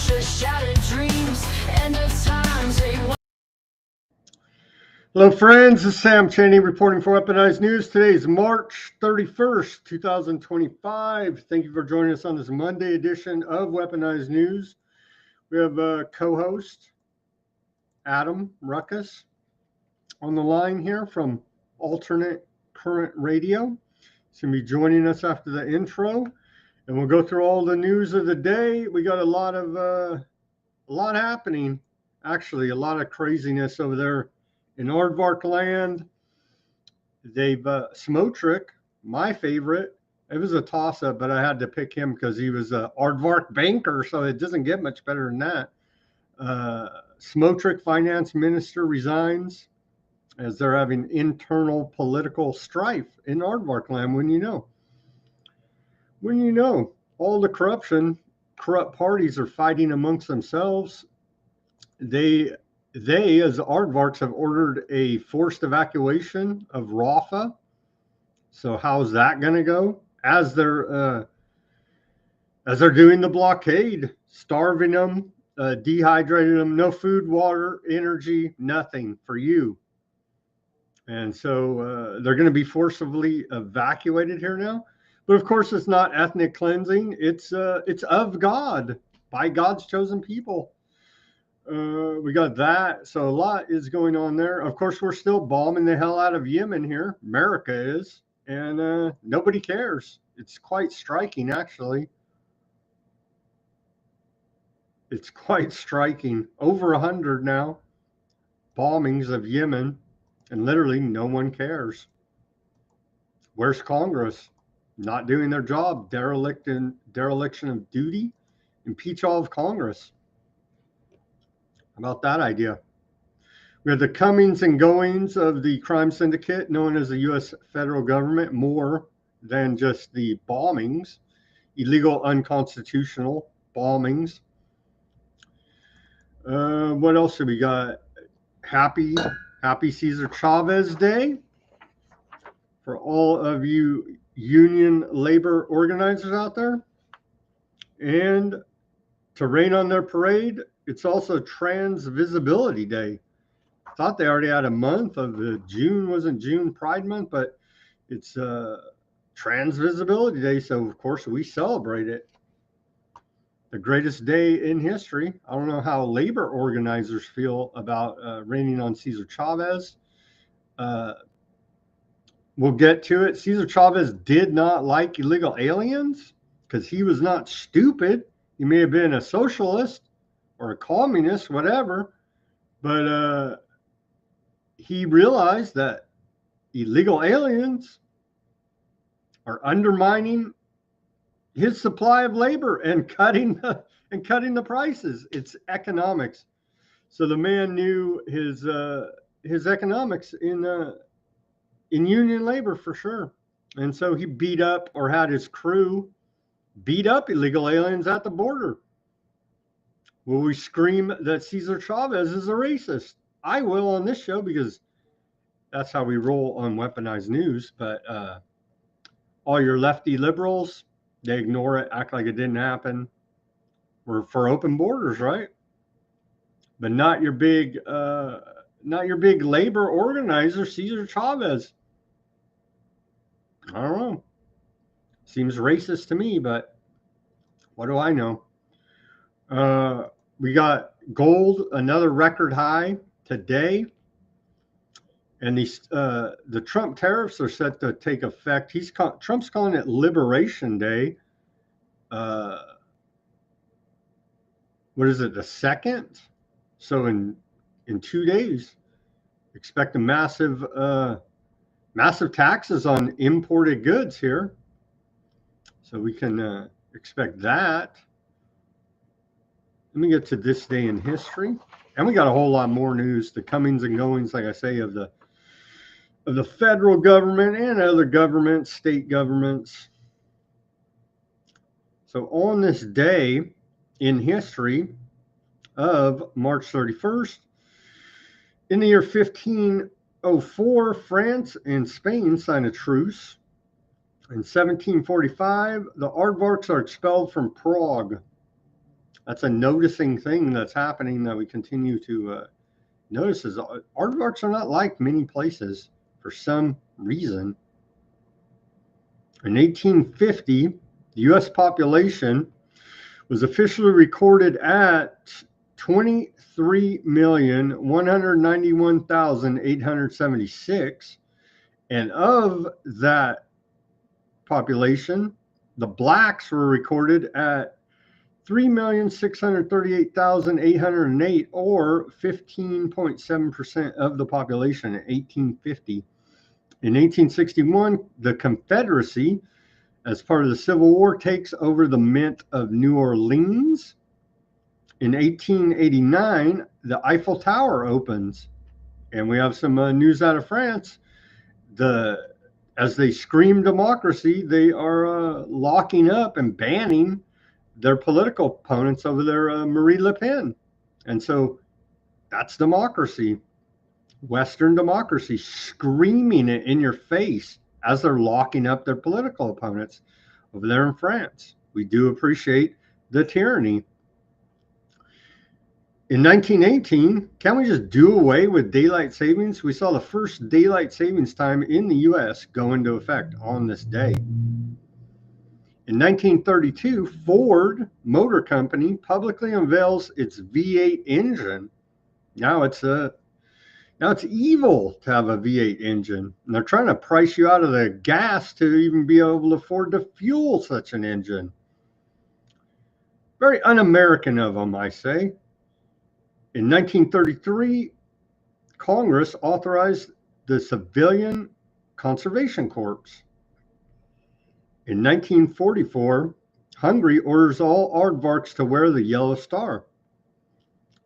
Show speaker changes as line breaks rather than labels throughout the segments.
future, shattered dreams, end of times.
Hello, friends. This is Sam Cheney reporting for Weaponized News. Today is March 31st, 2025. Thank you for joining us on this Monday edition of Weaponized News. We have a co-host, Adam Ruckus, on the line here from Alternate Current Radio. He's going to be joining us after the intro, and we'll go through all the news of the day. We got a lot happening. Actually, a lot of craziness over there in Aardvark land. They've Smotrick, my favorite. It was a toss-up, but I had to pick him because he was a Aardvark banker, so it doesn't get much better than that. Smotrick, finance minister, resigns as they're having internal political strife in Aardvark land. When you know all the corrupt parties are fighting amongst themselves. They as Aardvarks have ordered a forced evacuation of Rafa. So how's that going to go? As they're doing the blockade, starving them, dehydrating them, no food, water, energy, nothing for you. And so they're going to be forcibly evacuated here now. But of course, it's not ethnic cleansing. It's of God, by God's chosen people. We got that. So a lot is going on there. Of course, we're still bombing the hell out of Yemen here. America is. And nobody cares. It's quite striking, actually. It's quite striking. Over 100 now. Bombings of Yemen. And literally no one cares. Where's Congress? Not doing their job. Dereliction of duty. Impeach all of Congress. How about that idea? We have the comings and goings of the crime syndicate known as the U.S. federal government, more than just the bombings, illegal, unconstitutional bombings. What else have we got? Happy Cesar Chavez Day for all of you union labor organizers out there. And to rain on their parade, it's also Trans Visibility Day. I thought they already had a month of the June, wasn't June Pride Month, but it's Trans Visibility Day. So, of course, we celebrate it. The greatest day in history. I don't know how labor organizers feel about raining on Cesar Chavez. We'll get to it. Cesar Chavez did not like illegal aliens because he was not stupid. He may have been a socialist or a communist, whatever, but he realized that illegal aliens are undermining his supply of labor and cutting the prices. It's economics. So the man knew his economics in union labor for sure, and so he beat up, or had his crew beat up, illegal aliens at the border. Will we scream that Cesar Chavez is a racist? I will on this show because that's how we roll on Weaponized News. But all your lefty liberals, they ignore it, act like it didn't happen. We're for open borders, right? But not your big labor organizer, Cesar Chavez. I don't know. Seems racist to me, but what do I know? We got gold, another record high today. And the Trump tariffs are set to take effect. Trump's calling it Liberation Day. What is it, the 2nd? So in 2 days, expect a massive taxes on imported goods here. So we can expect that. Let me get to this day in history. And we got a whole lot more news, the comings and goings, like I say, of the federal government and other governments, state governments. So on this day in history of March 31st, in the year 1504, France and Spain sign a truce. In 1745, the Aardvarks are expelled from Prague. That's a noticing thing that's happening that we continue to notice is aardvarks are not like many places for some reason. In 1850, the U.S. population was officially recorded at 23,191,876. And of that population, the blacks were recorded at 3,638,808, or 15.7% of the population in 1850. In 1861, the Confederacy, as part of the Civil War, takes over the Mint of New Orleans. In 1889, the Eiffel Tower opens, and we have some news out of France. As they scream democracy, they are locking up and banning their political opponents over there, Marie Le Pen. And so that's democracy, Western democracy, screaming it in your face as they're locking up their political opponents over there in France. We do appreciate the tyranny. In 1918, can we just do away with daylight savings? We saw the first daylight savings time in the U.S. go into effect on this day. In 1932, Ford Motor Company publicly unveils its V8 engine. Now it's evil to have a V8 engine, and they're trying to price you out of the gas to even be able to afford to fuel such an engine. Very un-American of them, I say. In 1933, Congress authorized the Civilian Conservation Corps. In 1944, Hungary orders all aardvarks to wear the yellow star.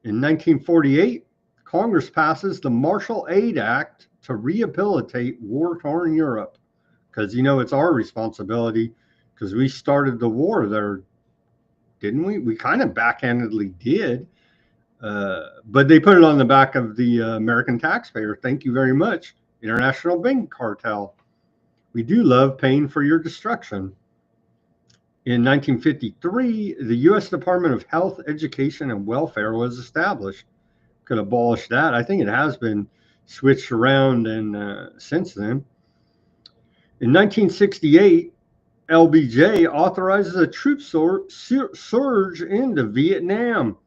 In 1948, Congress passes the Marshall Aid Act to rehabilitate war-torn Europe, because it's our responsibility, because we started the war there, didn't we? We kind of backhandedly did. But they put it on the back of the American taxpayer. Thank you very much, International Bank Cartel. We do love paying for your destruction. In 1953, the U.S. Department of Health, Education, and Welfare was established. Could abolish that. I think it has been switched around and since then. In 1968, LBJ authorizes a troop surge into Vietnam,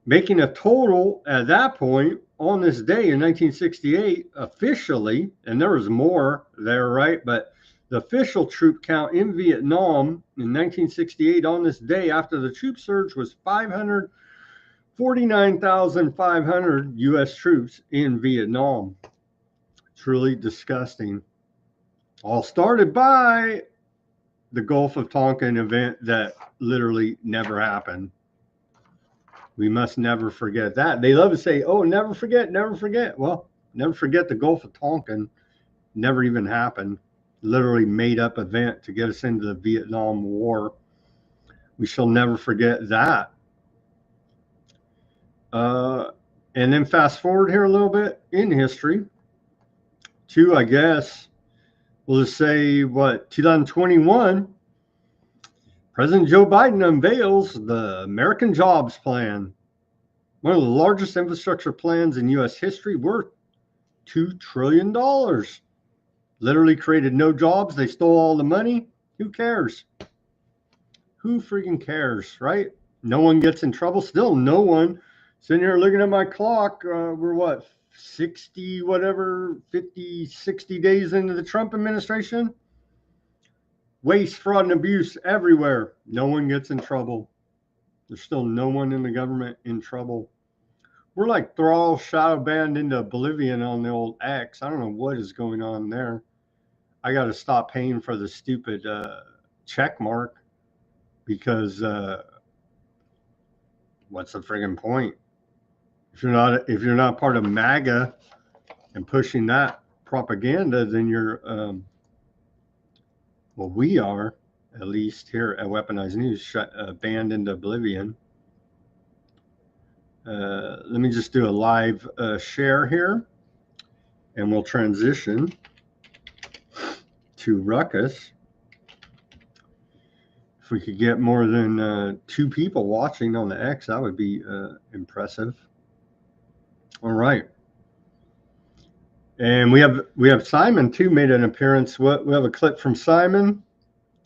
making a total at that point on this day in 1968 officially, and there was more there, right? But the official troop count in Vietnam in 1968 on this day after the troop surge was 549,500 U.S. troops in Vietnam. Truly disgusting. All started by the Gulf of Tonkin event that literally never happened. We must never forget that. They love to say, oh, never forget, never forget. Well, never forget the Gulf of Tonkin never even happened. Literally made up event to get us into the Vietnam War. We shall never forget that. And then fast forward here a little bit in history to, I guess, we'll just say, 2021, President Joe Biden unveils the American Jobs Plan, one of the largest infrastructure plans in U.S. history, worth $2 trillion. Literally created no jobs. They stole all the money. Who cares? Who freaking cares, right? No one gets in trouble. Still no one. Sitting here looking at my clock. We're 60 days into the Trump administration? Waste, fraud, and abuse everywhere. No one gets in trouble. There's still no one in the government in trouble. We're like thrall shadow banned into oblivion on the old X. I don't know what is going on there. I got to stop paying for the stupid check mark, because what's the friggin' point? If you're not part of MAGA and pushing that propaganda, then you're well, we are, at least here at Weaponized News, banned into oblivion. Let me just do a live share here, and we'll transition to Ruckus. If we could get more than 2 people watching on the X, that would be impressive. All right. And we have Simon too made an appearance. We have a clip from Simon.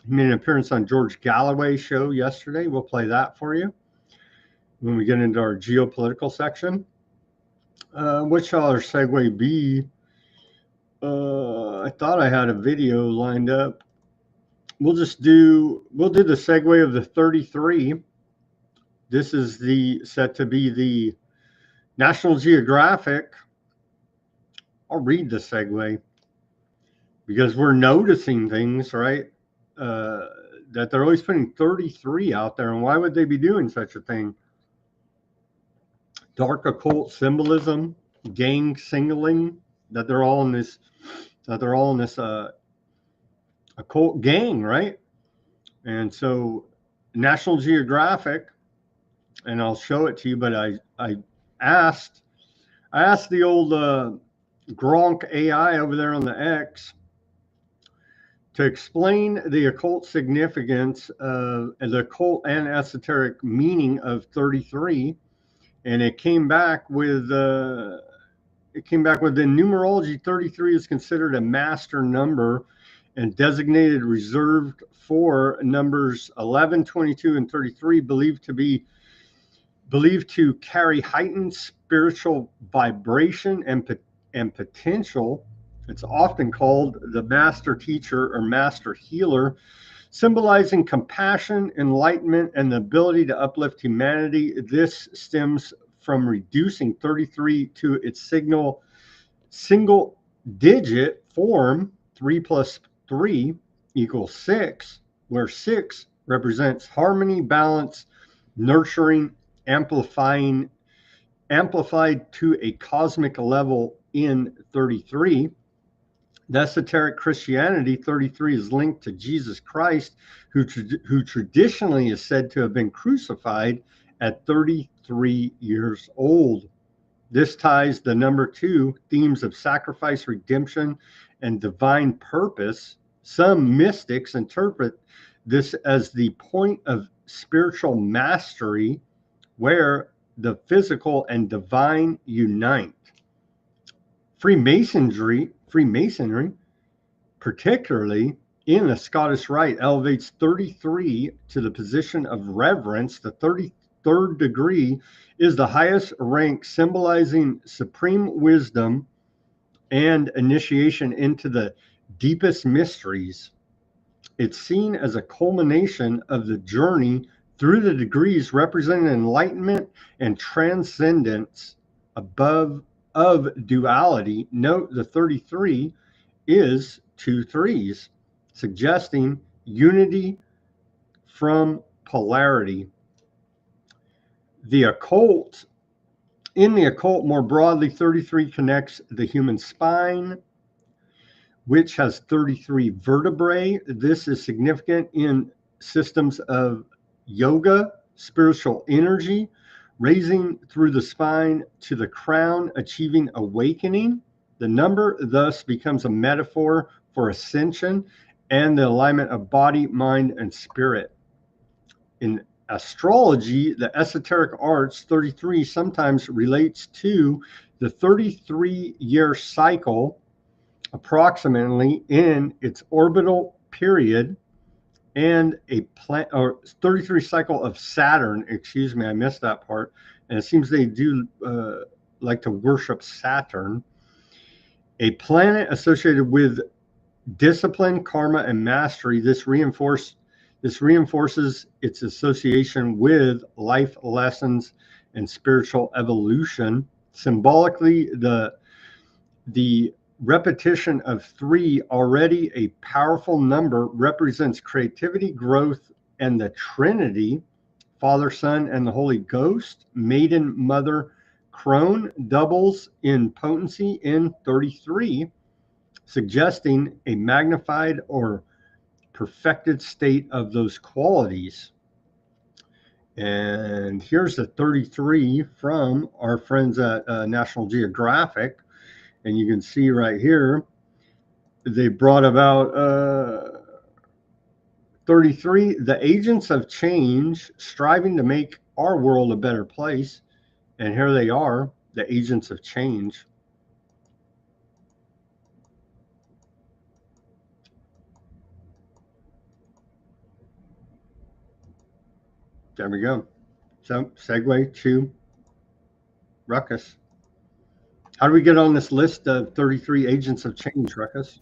He made an appearance on George Galloway's show yesterday. We'll play that for you when we get into our geopolitical section. What shall our segue be? I thought I had a video lined up. We'll do the segue of the 33. This is set to be the National Geographic. I'll read the segue because we're noticing things, right? That they're always putting 33 out there, and why would they be doing such a thing? Dark occult symbolism, gang signaling, that they're all in this occult gang, right? And so National Geographic, and I'll show it to you, but I asked the old Gronk AI over there on the X to explain the occult significance of the occult and esoteric meaning of 33, and it came back with in numerology, 33 is considered a master number and designated reserved for numbers 11, 22, and 33, believed to carry heightened spiritual vibration and potential. It's often called the master teacher or master healer, symbolizing compassion, enlightenment, and the ability to uplift humanity. This stems from reducing 33 to its single digit form, 3 plus 3 equals 6, where 6 represents harmony, balance, nurturing, amplified to a cosmic level in 33. The esoteric Christianity, 33 is linked to Jesus Christ, who traditionally is said to have been crucified at 33 years old. This ties the number 2 themes of sacrifice, redemption, and divine purpose. Some mystics interpret this as the point of spiritual mastery, where the physical and divine unite. Freemasonry, particularly in the Scottish Rite, elevates 33 to the position of reverence. The 33rd degree is the highest rank, symbolizing supreme wisdom and initiation into the deepest mysteries. It's seen as a culmination of the journey through the degrees, representing enlightenment and transcendence above of duality. Note the 33 is 2 3s, suggesting unity from polarity. In the occult, more broadly, 33 connects the human spine, which has 33 vertebrae. This is significant in systems of yoga, spiritual energy, raising through the spine to the crown, achieving awakening. The number thus becomes a metaphor for ascension and the alignment of body, mind, and spirit. In astrology, the esoteric arts, 33 sometimes relates to the 33-year cycle, approximately in its orbital period, and a 33 cycle of Saturn. Excuse me, I missed that part. And it seems they do like to worship Saturn, a planet associated with discipline, karma, and mastery. This reinforces its association with life lessons and spiritual evolution. Symbolically, the repetition of 3, already a powerful number, represents creativity, growth, and the Trinity, Father, Son, and the Holy Ghost. Maiden, Mother, Crone doubles in potency in 33, suggesting a magnified or perfected state of those qualities. And here's the 33 from our friends at National Geographic. And you can see right here, they brought about 33, the agents of change striving to make our world a better place. And here they are, the agents of change. There we go. So, segue to Ruckus. How do we get on this list of 33 agents of change, Ruckus?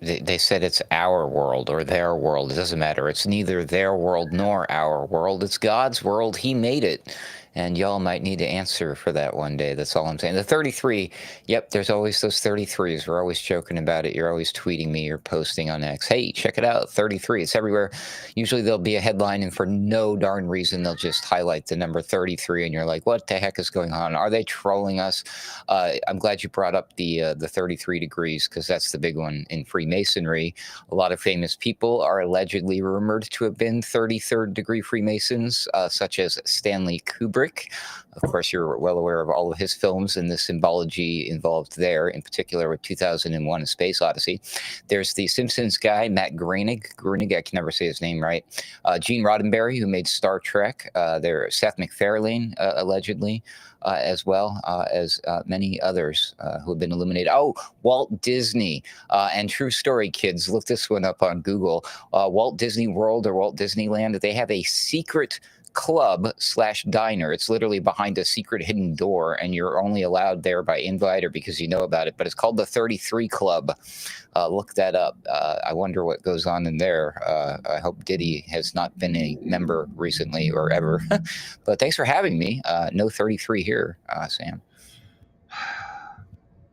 They said it's our world or their world. It doesn't matter. It's neither their world nor our world. It's God's world. He made it. And y'all might need to answer for that one day. That's all I'm saying. The 33, yep, there's always those 33s. We're always joking about it. You're always tweeting me. You're posting on X. Hey, check it out. 33. It's everywhere. Usually there'll be a headline, and for no darn reason, they'll just highlight the number 33. And you're like, what the heck is going on? Are they trolling us? I'm glad you brought up the 33 degrees, because that's the big one in Freemasonry. A lot of famous people are allegedly rumored to have been 33rd degree Freemasons, such as Stanley Kubrick. Of course, you're well aware of all of his films and the symbology involved there, in particular with 2001: A Space Odyssey. There's the Simpsons guy, Matt Groening, I can never say his name right. Gene Roddenberry, who made Star Trek. There's Seth MacFarlane, allegedly, as well as many others who have been illuminated. Oh, Walt Disney. And true story, kids, look this one up on Google. Walt Disney World or Walt Disneyland, they have a secret club/diner. It's literally behind a secret hidden door, and you're only allowed there by invite or because you know about it. But it's called the 33 Club. Look that up. I wonder what goes on in there. I hope Diddy has not been a member recently or ever. But thanks for having me. No 33 here, Sam.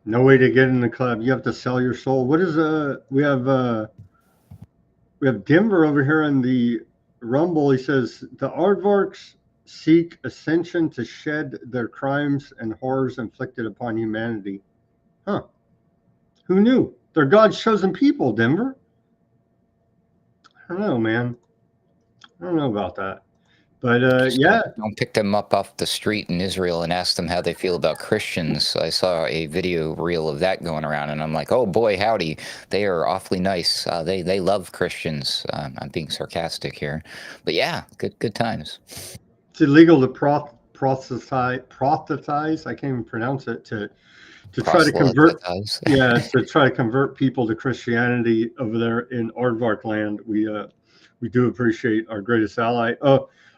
No way to get in the club. You have to sell your soul. What is we have Denver over here in the Rumble. He says the aardvarks seek ascension to shed their crimes and horrors inflicted upon humanity. Huh. Who knew? They're God's chosen people, Denver. I don't know, man. I don't know about that. But yeah.
Don't pick them up off the street in Israel and ask them how they feel about Christians. I saw a video reel of that going around, and I'm like, oh boy, howdy. They are awfully nice. They love Christians. I'm being sarcastic here. But yeah, good times.
It's illegal to proselytize. I can't even pronounce it. To try to convert, to try to convert people to Christianity over there in Aardvark land. We do appreciate our greatest ally.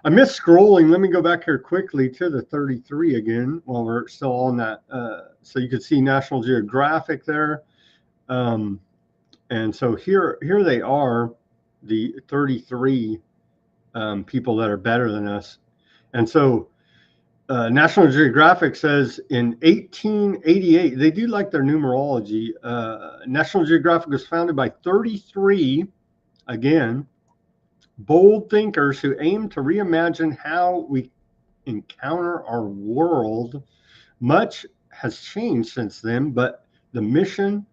I missed scrolling. Let me go back here quickly to the 33 again while we're still on that. So you can see National Geographic there. And so here they are, the 33 people that are better than us. And so National Geographic says in 1888, they do like their numerology. National Geographic was founded by 33, again, bold thinkers who aim to reimagine how we encounter our world. Much has changed since then, but the mission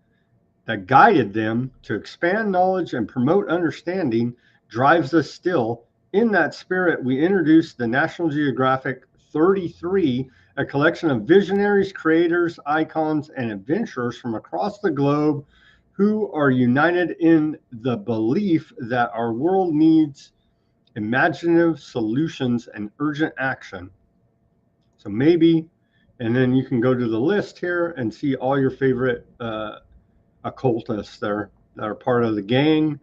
that guided them to expand knowledge and promote understanding drives us still. In that spirit, we introduced the National Geographic 33, a collection of visionaries, creators, icons, and adventurers from across the globe who are united in the belief that our world needs imaginative solutions and urgent action. So maybe, and then you can go to the list here and see all your favorite occultists there that are part of the gang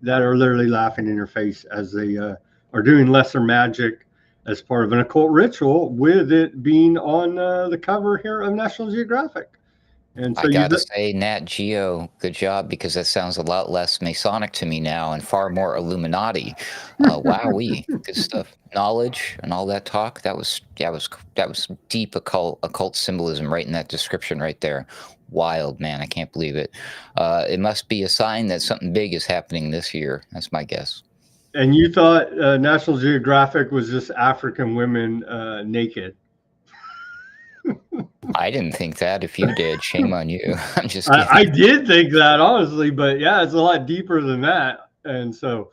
that are literally laughing in your face as they are doing lesser magic as part of an occult ritual, with it being on the cover here of National Geographic. And so
I gotta say, Nat Geo, good job, because that sounds a lot less Masonic to me now and far more Illuminati. Wowee, good stuff. Knowledge and all that talk. That was deep occult symbolism right in that description right there. Wild, man. I can't believe it. It must be a sign that something big is happening this year. That's my guess.
And you thought National Geographic was just African women naked.
I didn't think that. If you did, shame on you. I'm just
kidding. I did think that, honestly, but yeah, it's a lot deeper than that. And so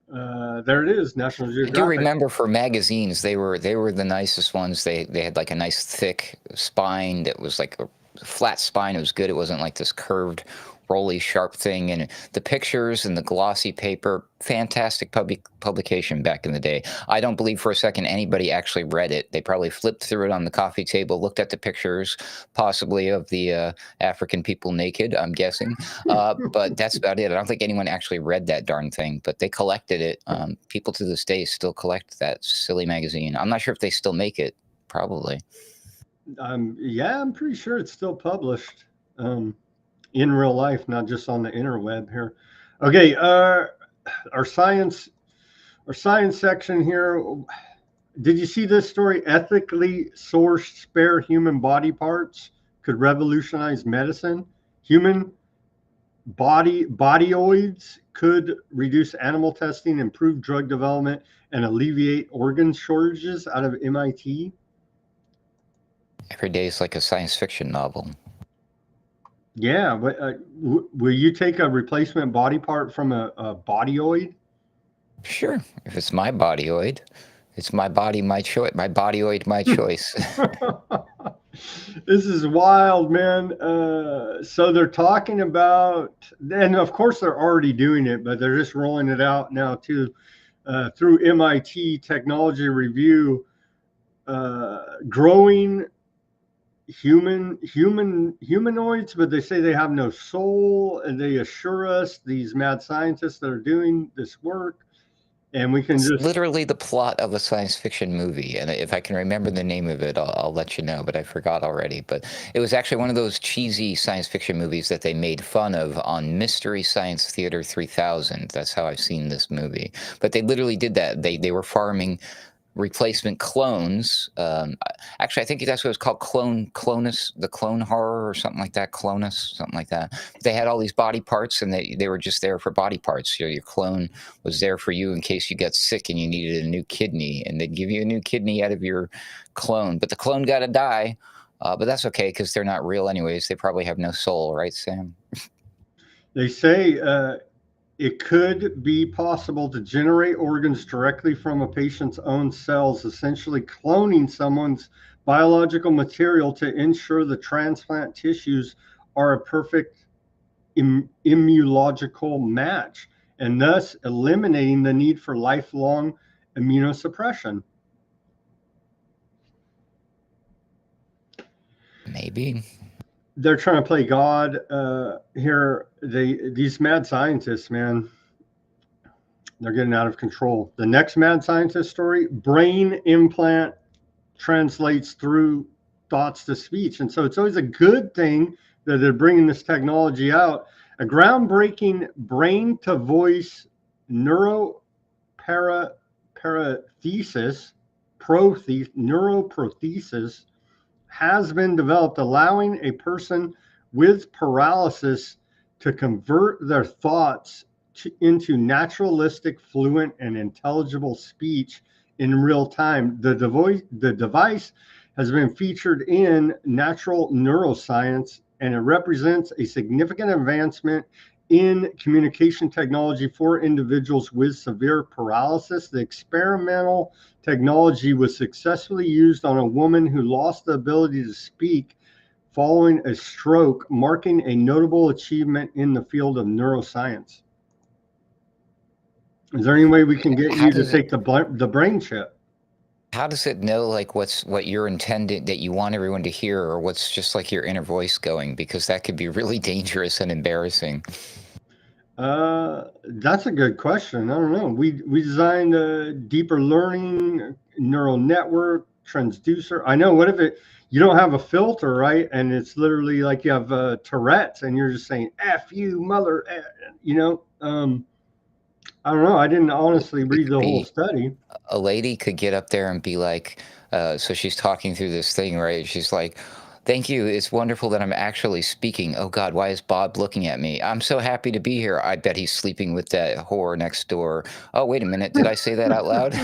there it is, National Geographic.
I do remember for magazines, they were the nicest ones. They had like a nice thick spine that was like a flat spine. It was good. It wasn't like this curved scrolly, sharp thing, and the pictures and the glossy paper. Fantastic publication back in the day. I don't believe for a second anybody actually read it. They probably flipped through it on the coffee table, looked at the pictures, possibly of the African people naked, I'm guessing. But that's about it. I don't think anyone actually read that darn thing, but they collected it. People to this day still collect that silly magazine. I'm not sure if they still make it. Probably.
Yeah, I'm pretty sure it's still published in real life, not just on the interweb here. Okay, our science section here. Did you see this story? Ethically sourced spare human body parts could revolutionize medicine. Human bodyoids could reduce animal testing, improve drug development, and alleviate organ shortages out of MIT.
Every day is like a science fiction novel.
Yeah, but will you take a replacement body part from a bodyoid?
Sure. If it's my bodyoid, it's my body, my choice. My bodyoid, my choice.
This is wild, man. So they're talking about, and of course they're already doing it, but they're just rolling it out now too, through MIT Technology Review, growing humanoids, but they say they have no soul, and they assure us, these mad scientists that are doing this work, and we can
It's
just
literally the plot of a science fiction movie. And if I can remember the name of it, I'll let you know, but I forgot already. But it was actually one of those cheesy science fiction movies that they made fun of on Mystery Science Theater 3000. That's how I've seen this movie. But they literally did that. They were farming replacement clones. Actually, I think that's what it's called, Clonus, the clone horror or something like that, Clonus, something like that. They had all these body parts, and they were just there for body parts. You know, your clone was there for you in case you got sick and you needed a new kidney, and they'd give you a new kidney out of your clone. But the clone got to die, but that's okay because they're not real anyways. They probably have no soul, right, Sam?
they say it could be possible to generate organs directly from a patient's own cells, essentially cloning someone's biological material to ensure the transplant tissues are a perfect immunological match, and thus eliminating the need for lifelong immunosuppression.
Maybe.
They're trying to play God here. These mad scientists, man, they're getting out of control. The next mad scientist story: brain implant translates through thoughts to speech. And so it's always a good thing that they're bringing this technology out. A groundbreaking brain to voice neuroprothesis has been developed, allowing a person with paralysis to convert their thoughts into naturalistic, fluent, and intelligible speech in real time. The device has been featured in Natural Neuroscience, and it represents a significant advancement in communication technology for individuals with severe paralysis. The experimental technology was successfully used on a woman who lost the ability to speak following a stroke, marking a notable achievement in the field of neuroscience. Is there any way we can get you to take the brain chip?
How does it know like what you're intended that you want everyone to hear, or what's just like your inner voice going? Because that could be really dangerous and embarrassing.
That's a good question. I don't know. We designed a deeper learning neural network transducer. I know. What if you don't have a filter, right? And it's literally like you have Tourette's, and you're just saying "F you, mother," you know. I don't know. I didn't honestly read the whole study.
A lady could get up there and be like, so she's talking through this thing, right? She's like, "Thank you. It's wonderful that I'm actually speaking. Oh God, why is Bob looking at me? I'm so happy to be here. I bet he's sleeping with that whore next door. Oh, wait a minute. Did I say that out loud?"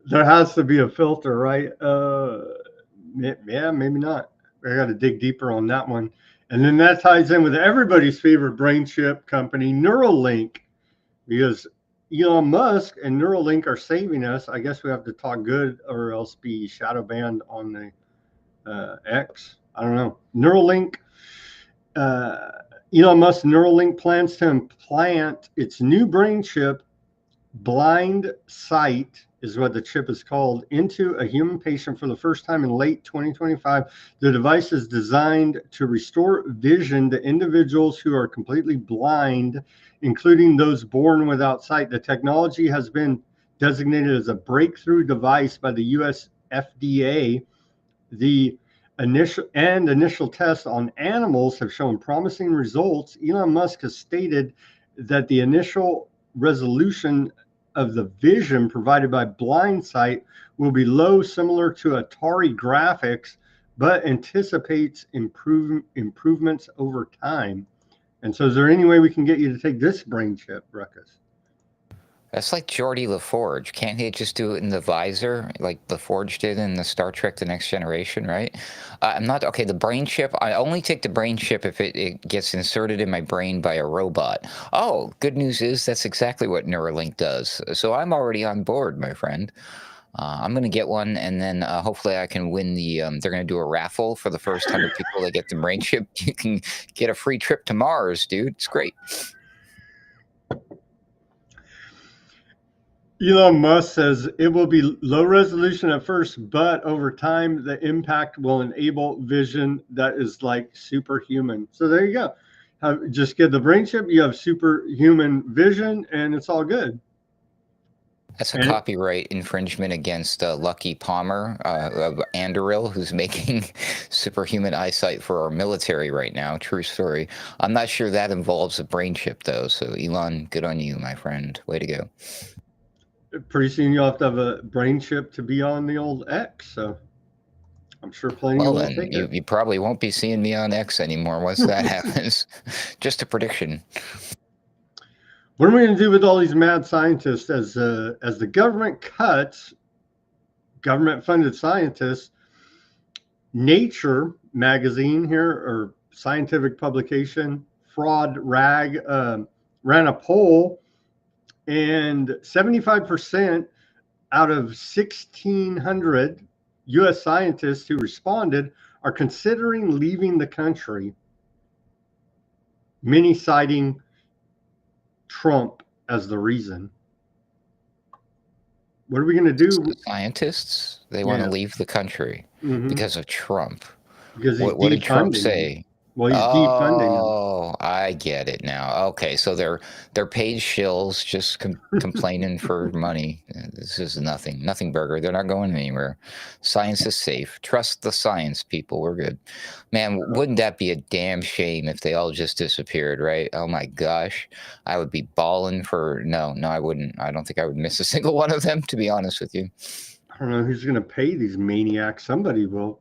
There has to be a filter, right? Yeah, maybe not. I got to dig deeper on that one. And then that ties in with everybody's favorite brain chip company, Neuralink, because Elon Musk and Neuralink are saving us. I guess we have to talk good or else be shadow banned on the X. I don't know. Neuralink Elon Musk Neuralink plans to implant its new brain chip, blind sight is what the chip is called, into a human patient for the first time in late 2025. The device is designed to restore vision to individuals who are completely blind, including those born without sight. The technology has been designated as a breakthrough device by the US FDA. The initial tests on animals have shown promising results. Elon Musk has stated that the initial resolution of the vision provided by blind sight will be low, similar to Atari graphics, but anticipates improvements over time. And so, is there any way we can get you to take this brain chip, Ruckus?
That's like Geordie LaForge. Can't he just do it in the visor like LaForge did in the Star Trek The Next Generation, right? I'm not, okay, the brain chip, I only take the brain chip if it gets inserted in my brain by a robot. Oh, good news is that's exactly what Neuralink does. So I'm already on board, my friend. I'm going to get one, and then hopefully I can win the, they're going to do a raffle for the first 100 people that get the brain chip. You can get a free trip to Mars, dude. It's great.
Elon Musk says it will be low resolution at first, but over time, the impact will enable vision that is like superhuman. So there you go. Just get the brain chip, you have superhuman vision, and it's all good.
That's a copyright infringement against Lucky Palmer of Anduril, who's making superhuman eyesight for our military right now. True story. I'm not sure that involves a brain chip, though. So, Elon, good on you, my friend. Way to go.
Pretty soon you'll have to have a brain chip to be on the old X. So I'm sure plenty will take it.
You probably won't be seeing me on X anymore once that happens. Just a prediction.
What are we going to do with all these mad scientists as the government cuts government-funded scientists? Nature magazine here, or scientific publication, Fraud Rag, ran a poll, and 75% out of 1,600 U.S. scientists who responded are considering leaving the country, many citing Trump as the reason. What are we going to do?
The scientists, they want to leave the country because of Trump.
Because
what did Trump say?
Well, he's defunding them.
Oh, I get it now. Okay, so they're paid shills just complaining for money. This is nothing burger. They're not going anywhere. Science is safe. Trust the science, people. We're good. Man, wouldn't that be a damn shame if they all just disappeared, right? Oh my gosh. I would be balling for, no, I wouldn't. I don't think I would miss a single one of them, to be honest with you.
I don't know who's going to pay these maniacs. Somebody will.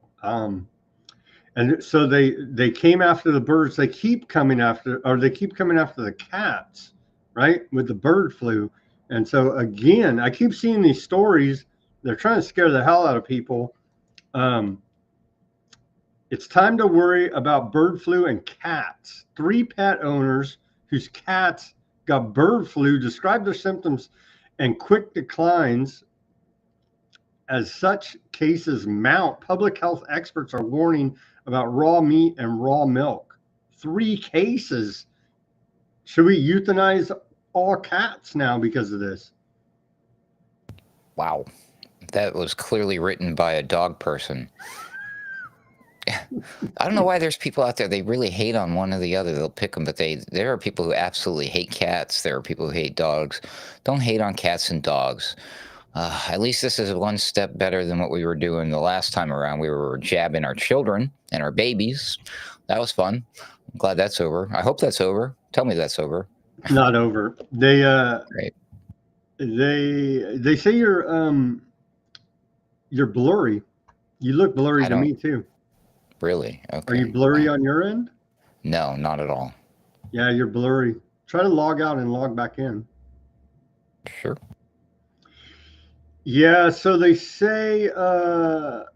And so they came after the birds. They keep coming after the cats, right? With the bird flu. And so again, I keep seeing these stories. They're trying to scare the hell out of people. It's time to worry about bird flu and cats. 3 pet owners whose cats got bird flu described their symptoms and quick declines. As such cases mount, public health experts are warning about raw meat and raw milk. 3 cases. Should we euthanize all cats now because of this?
Wow. That was clearly written by a dog person. I don't know why there's people out there, they really hate on one or the other. They'll pick them, but there are people who absolutely hate cats. There are people who hate dogs. Don't hate on cats and dogs. At least this is one step better than what we were doing the last time around. We were jabbing our children and our babies. That was fun. I'm glad that's over. I hope that's over. Tell me that's over.
Not over. They
Great.
They say you're blurry. You look blurry to me too.
Really? Okay.
Are you blurry on your end?
No, not at all.
Yeah, you're blurry. Try to log out and log back in.
Sure.
Yeah, so they say, the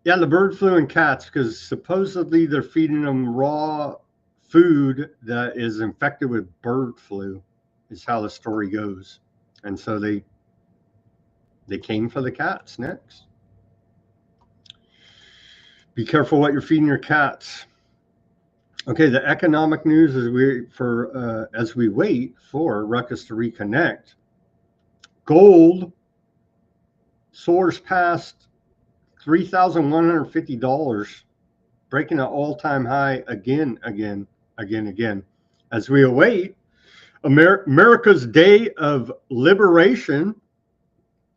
bird flu in cats, because supposedly they're feeding them raw food that is infected with bird flu, is how the story goes. And so they came for the cats next. Be careful what you're feeding your cats. Okay, the economic news as we wait for Ruckus to reconnect. Gold soars past $3,150, breaking an all-time high again, as we await America's Day of Liberation,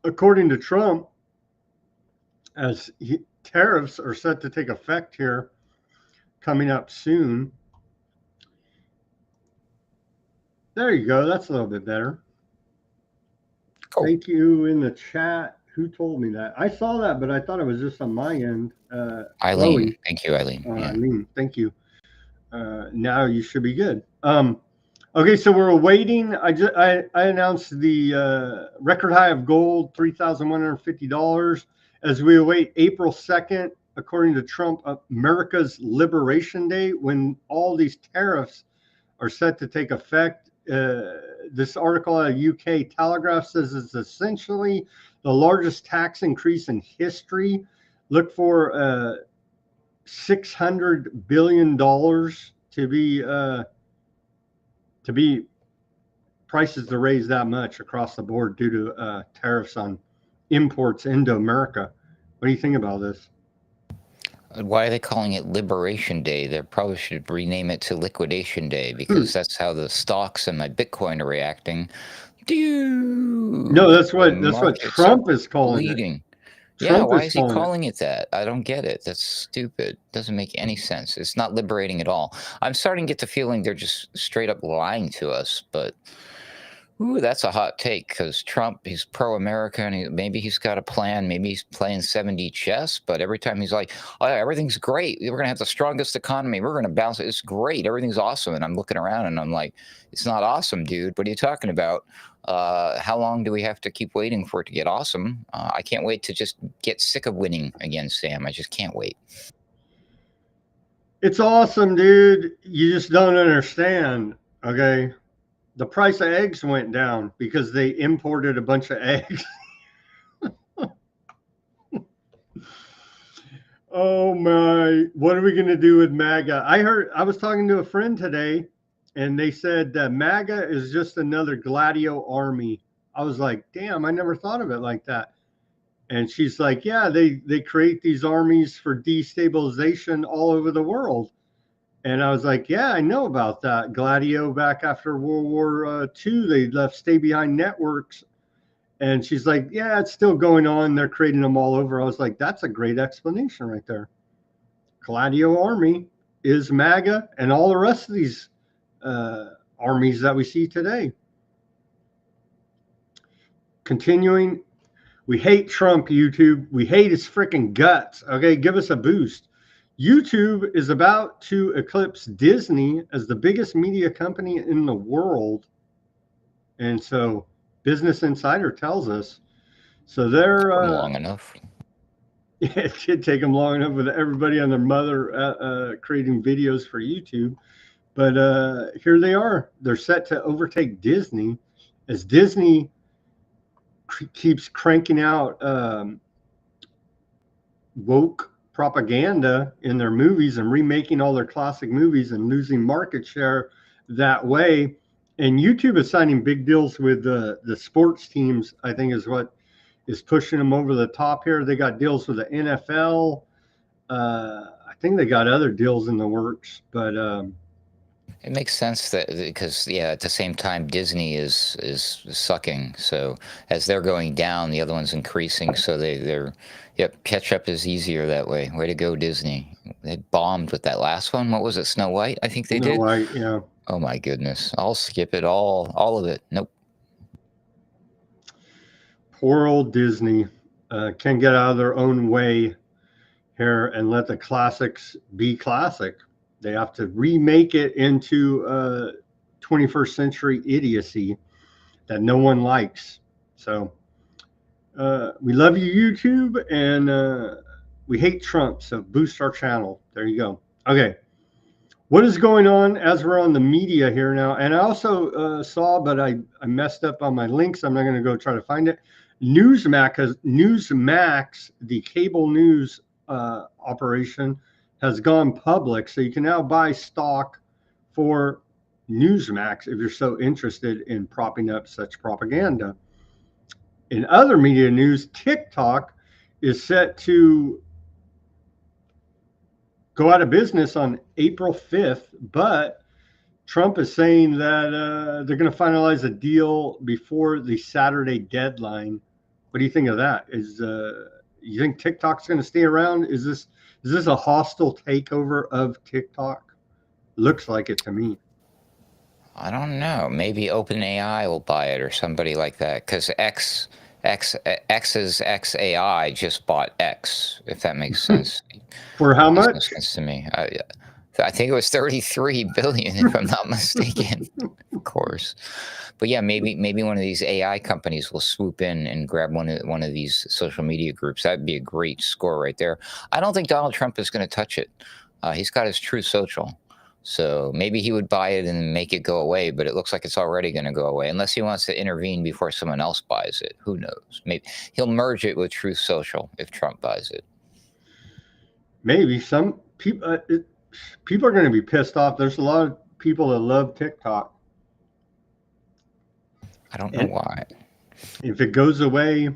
according to Trump, as tariffs are set to take effect here coming up soon. There you go. That's a little bit better.
Cool.
Thank you in the chat. Who told me that? I saw that, but I thought it was just on my end.
Eileen.
Chloe.
Thank you, Eileen. Yeah.
Eileen, thank you. Now you should be good. Okay, so we're awaiting. I announced the record high of gold, $3,150, as we await April 2nd, according to Trump, America's Liberation Day, when all these tariffs are set to take effect. This article at UK Telegraph says it's essentially the largest tax increase in history. Look for $600 billion to be prices to raise that much across the board due to tariffs on imports into America. What do you think about this?
Why are they calling it Liberation Day? They probably should rename it to Liquidation Day, because that's how the stocks and my Bitcoin are reacting.
No, that's what Trump is calling
bleeding.
it.
Yeah, why is he calling it that? I don't get it. That's stupid. Doesn't make any sense. It's not liberating at all. I'm starting to get the feeling they're just straight up lying to us, but ooh, that's a hot take, because Trump, he's pro-America, and maybe he's got a plan. Maybe he's playing 7D chess, but every time he's like, oh, everything's great. We're going to have the strongest economy. We're going to bounce. It's great. Everything's awesome. And I'm looking around, and I'm like, it's not awesome, dude. What are you talking about? How long do we have to keep waiting for it to get awesome? I can't wait to just get sick of winning again, Sam. I just can't wait.
It's awesome, dude. You just don't understand, okay? The price of eggs went down because they imported a bunch of eggs. Oh my, what are we going to do with MAGA? I was talking to a friend today, and they said that MAGA is just another Gladio army. I was like, damn, I never thought of it like that. And she's like, yeah, they create these armies for destabilization all over the world. And I was like, yeah, I know about that. Gladio back after World War II, they left stay behind networks. And she's like, yeah, it's still going on. They're creating them all over. I was like, that's a great explanation right there. Gladio Army is MAGA and all the rest of these armies that we see today. Continuing, we hate Trump, YouTube. We hate his freaking guts. Okay, give us a boost. YouTube is about to eclipse Disney as the biggest media company in the world. And so Business Insider tells us. So they're
long enough.
It did take them long enough with everybody and their mother creating videos for YouTube. But here they are. They're set to overtake Disney as Disney keeps cranking out woke propaganda in their movies and remaking all their classic movies and losing market share that way. And YouTube is signing big deals with the sports teams, I think is what is pushing them over the top here. They got deals with the NFL. I think they got other deals in the works, but
it makes sense that because at the same time Disney is sucking. So as they're going down, the other one's increasing. So they're catch up is easier that way. Way to go, Disney. They bombed with that last one. What was it? Snow White? I think they did.
Snow White, yeah.
Oh my goodness. I'll skip it all of it. Nope.
Poor old Disney can't get out of their own way here and let the classics be classic. They have to remake it into 21st century idiocy that no one likes. So we love you, YouTube, and we hate Trump. So boost our channel. There you go. Okay. What is going on as we're on the media here now? And I also saw, but I messed up on my links. I'm not going to go try to find it. Newsmax, the cable news operation, has gone public, so you can now buy stock for Newsmax if you're so interested in propping up such propaganda. In other media news, TikTok is set to go out of business on April 5th, but Trump is saying that they're going to finalize a deal before the Saturday deadline. What do you think of that? You think TikTok's going to stay around? Is this a hostile takeover of TikTok? Looks like it to me.
I don't know. Maybe OpenAI will buy it or somebody like that, because X's XAI just bought X, if that makes sense.
For how
Makes no
much?
sense to me. I think it was 33 billion, if I'm not mistaken. Of course, but yeah, maybe one of these AI companies will swoop in and grab one of these social media groups. That'd be a great score right there. I don't think Donald Trump is going to touch it. He's got his Truth Social, so maybe he would buy it and make it go away. But it looks like it's already going to go away, unless he wants to intervene before someone else buys it. Who knows? Maybe he'll merge it with Truth Social if Trump buys it.
Maybe some people. People are going to be pissed off. There's a lot of people that love TikTok.
I don't know why.
If it goes away,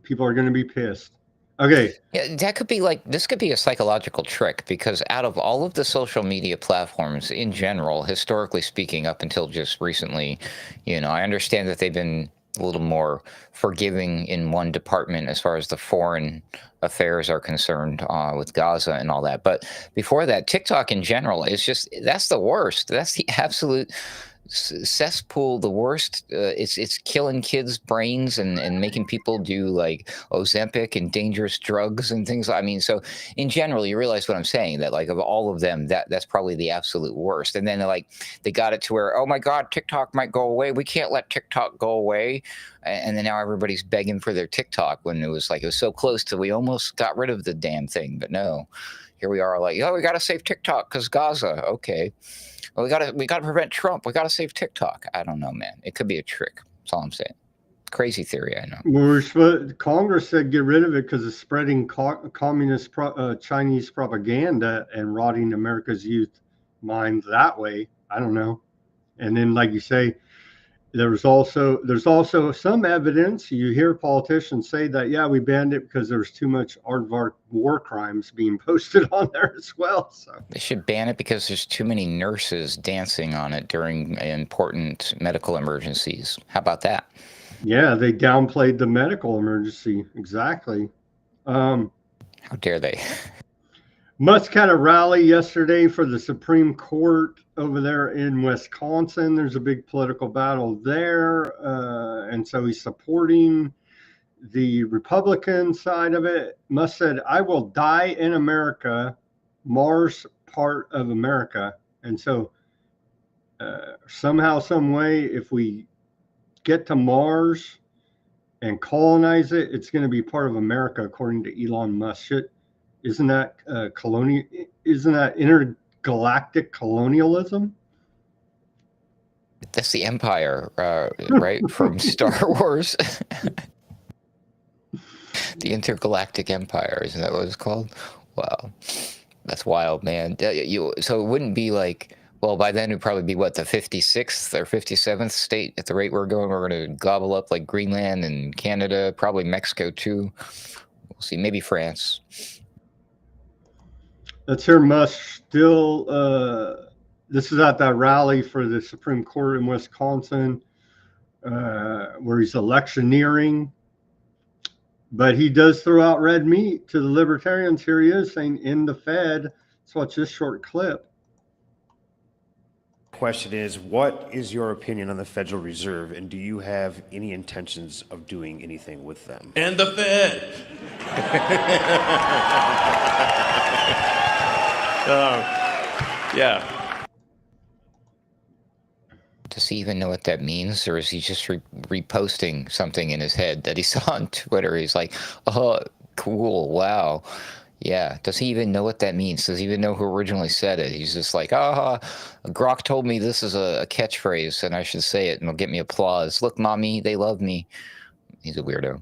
people are going to be pissed. Okay.
Yeah, that could be this could be a psychological trick, because out of all of the social media platforms in general, historically speaking, up until just recently, I understand that they've been a little more forgiving in one department as far as the foreign affairs are concerned, with Gaza and all that. But before that, TikTok in general is that's the worst. That's the absolute cesspool, the worst. It's killing kids' brains and making people do like Ozempic and dangerous drugs and things. I mean, so in general, you realize what I'm saying, that of all of them, that's probably the absolute worst. And then they got it to where, oh my God, TikTok might go away. We can't let TikTok go away. And then now everybody's begging for their TikTok, when it was so close to, we almost got rid of the damn thing. But no, here we are we got to save TikTok because Gaza. Okay. Well, we gotta prevent Trump. We gotta save TikTok. I don't know, man. It could be a trick. That's all I'm saying. Crazy theory, I know.
Congress said get rid of it because it's spreading communist Chinese propaganda and rotting America's youth minds that way. I don't know. And then, like you say, there's also some evidence. You hear politicians say that, yeah, we banned it because there's too much aardvark war crimes being posted on there as well. So
they should ban it because there's too many nurses dancing on it during important medical emergencies. How about that?
Yeah, they downplayed the medical emergency. Exactly.
How dare they?
Musk had a rally yesterday for the Supreme Court over there in Wisconsin. There's a big political battle there. And so he's supporting the Republican side of it. Musk said, I will die in America, Mars part of America. And so somehow, some way, if we get to Mars and colonize it, it's going to be part of America, according to Elon Musk. Isn't that Isn't that intergalactic colonialism?
That's the Empire, right? From Star Wars. The Intergalactic Empire, isn't that what it's called? Wow, that's wild, man. So it wouldn't be well, by then it'd probably be what, the 56th or 57th state at the rate we're going. We're going to gobble up Greenland and Canada, probably Mexico too. We'll see, maybe France.
Let's hear Musk still. This is at that rally for the Supreme Court in Wisconsin, where he's electioneering. But he does throw out red meat to the libertarians. Here he is saying, in the Fed. Let's watch this short clip.
Question is, what is your opinion on the Federal Reserve, and do you have any intentions of doing anything with them?
And the Fed. Yeah.
Does he even know what that means, or is he just reposting something in his head that he saw on Twitter? He's like, oh, cool, wow. Yeah, does he even know what that means? Does he even know who originally said it? He's just like, Grok told me this is a catchphrase and I should say it and it'll get me applause. Look, mommy, they love me. He's a weirdo.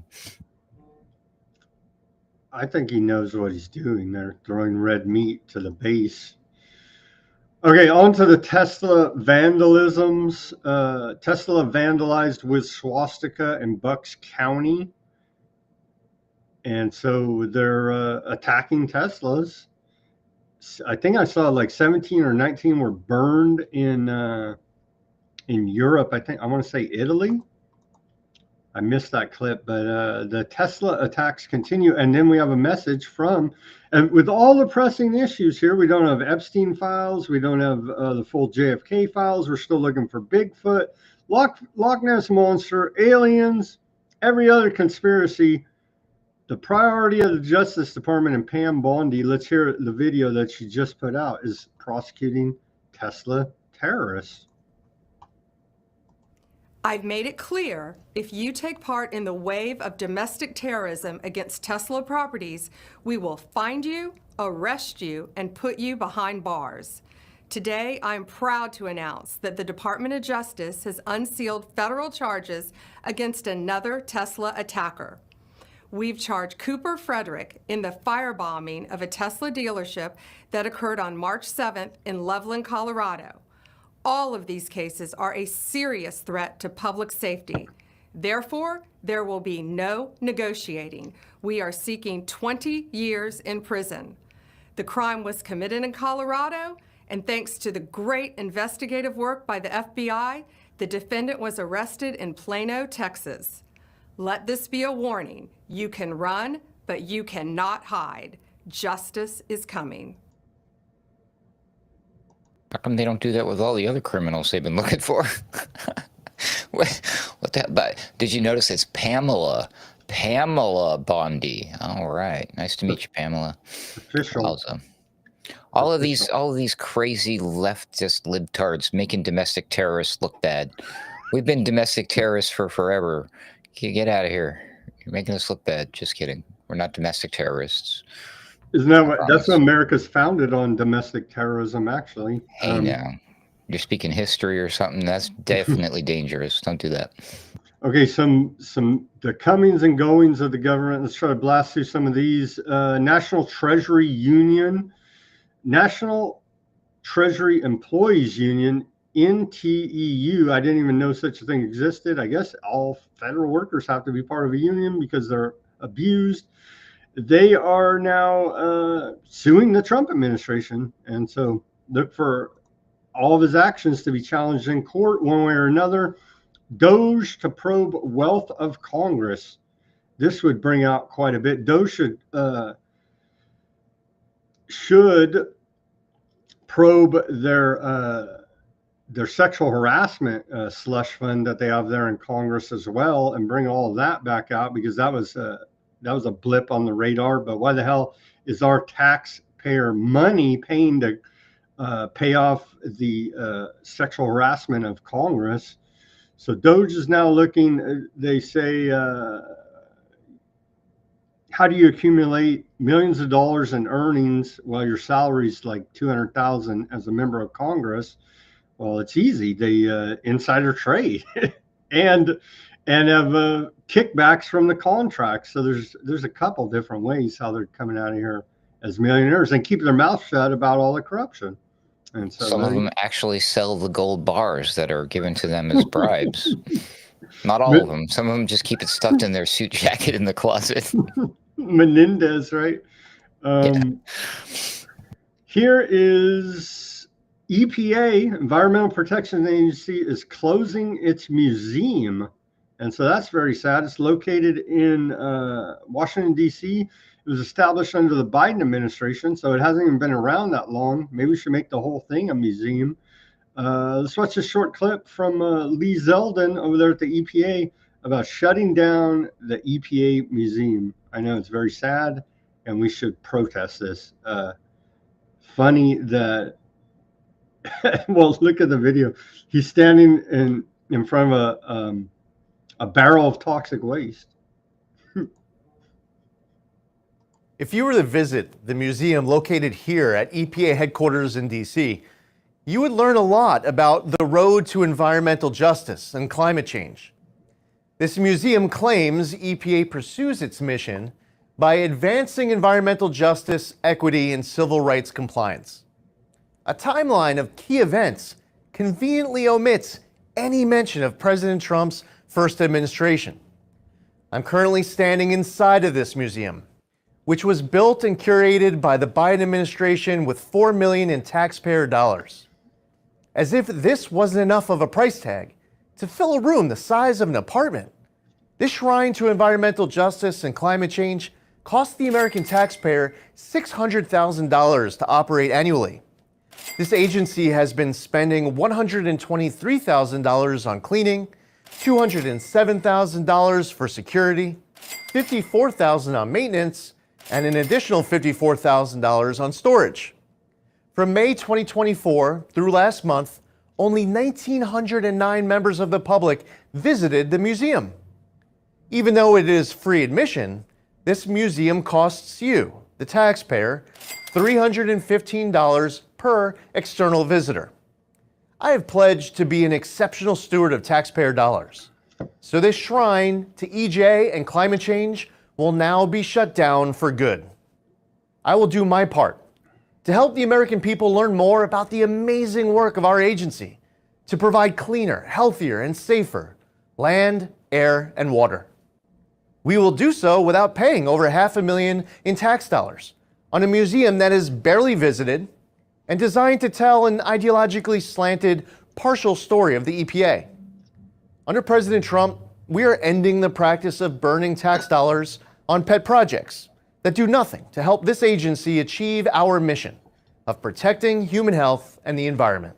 I think he knows what he's doing. They're throwing red meat to the base. Okay, on to the Tesla vandalisms. Tesla vandalized with swastika in Bucks County. And so they're attacking Teslas. I think I saw like 17 or 19 were burned in Europe. I want to say Italy. I missed that clip, but the Tesla attacks continue. And then we have a message from, and with all the pressing issues here, we don't have Epstein files. We don't have the full JFK files. We're still looking for Bigfoot, Loch Ness Monster, aliens, every other conspiracy. The priority of the Justice Department and Pam Bondi, let's hear the video that she just put out, is prosecuting Tesla terrorists.
I've made it clear, if you take part in the wave of domestic terrorism against Tesla properties, we will find you, arrest you, and put you behind bars. Today, I'm proud to announce that the Department of Justice has unsealed federal charges against another Tesla attacker. We've charged Cooper Frederick in the firebombing of a Tesla dealership that occurred on March 7th in Loveland, Colorado. All of these cases are a serious threat to public safety. Therefore, there will be no negotiating. We are seeking 20 years in prison. The crime was committed in Colorado, and thanks to the great investigative work by the FBI, the defendant was arrested in Plano, Texas. Let this be a warning. You can run, but you cannot hide. Justice is coming.
How come they don't do that with all the other criminals they've been looking for? What the? But did you notice it's Pamela Bondi? All right, nice to meet you, Pamela.
Official.
Awesome. All of these crazy leftist libtards making domestic terrorists look bad. We've been domestic terrorists for forever. Get out of here. You're making us look bad. Just kidding. We're not domestic terrorists.
Isn't that what, that's what America's founded on, domestic terrorism, actually.
Hey, now. You're speaking history or something. That's definitely dangerous. Don't do that.
Okay, the comings and goings of the government. Let's try to blast through some of these. National Treasury Union, National Treasury Employees Union, NTEU. I didn't even know such a thing existed. I guess all federal workers have to be part of a union because they're abused. They are now suing the Trump administration, and so look for all of his actions to be challenged in court one way or another. Doge to probe wealth of Congress. This would bring out quite a bit. Doge should probe their sexual harassment slush fund that they have there in Congress as well, and bring all of that back out, because that was a blip on the radar. But why the hell is our taxpayer money paying to pay off the sexual harassment of Congress? So Doge is now looking, they say, how do you accumulate millions of dollars in earnings while your salary is like $200,000 as a member of Congress? Well, it's easy. They insider trade and have kickbacks from the contracts. So there's a couple different ways how they're coming out of here as millionaires and keep their mouth shut about all the corruption. And so
some of them actually sell the gold bars that are given to them as bribes. Not all of them. Some of them just keep it stuffed in their suit jacket in the closet.
Menendez, right?
Yeah.
Here is EPA, Environmental Protection Agency, is closing its museum. And so that's very sad. It's located in Washington, D.C. It was established under the Biden administration, so it hasn't even been around that long. Maybe we should make the whole thing a museum. Let's watch a short clip from Lee Zeldin over there at the EPA about shutting down the EPA museum. I know it's very sad, and we should protest this. Funny that, well, look at the video. He's standing in front of a barrel of toxic waste.
If you were to visit the museum located here at EPA headquarters in DC, you would learn a lot about the road to environmental justice and climate change. This museum claims EPA pursues its mission by advancing environmental justice, equity, and civil rights compliance. A timeline of key events conveniently omits any mention of President Trump's first administration. I'm currently standing inside of this museum, which was built and curated by the Biden administration with $4 million in taxpayer dollars. As if this wasn't enough of a price tag to fill a room the size of an apartment, this shrine to environmental justice and climate change cost the American taxpayer $600,000 to operate annually. This agency has been spending $123,000 on cleaning, $207,000 for security, $54,000 on maintenance, and an additional $54,000 on storage. From May 2024 through last month, only 1,909 members of the public visited the museum. Even though it is free admission, this museum costs you, the taxpayer, $315 per external visitor. I have pledged to be an exceptional steward of taxpayer dollars. So this shrine to EJ and climate change will now be shut down for good. I will do my part to help the American people learn more about the amazing work of our agency to provide cleaner, healthier, and safer land, air, and water. We will do so without paying over $500,000 in tax dollars on a museum that is barely visited and designed to tell an ideologically slanted, partial story of the EPA. Under President Trump, we are ending the practice of burning tax dollars on pet projects that do nothing to help this agency achieve our mission of protecting human health and the environment.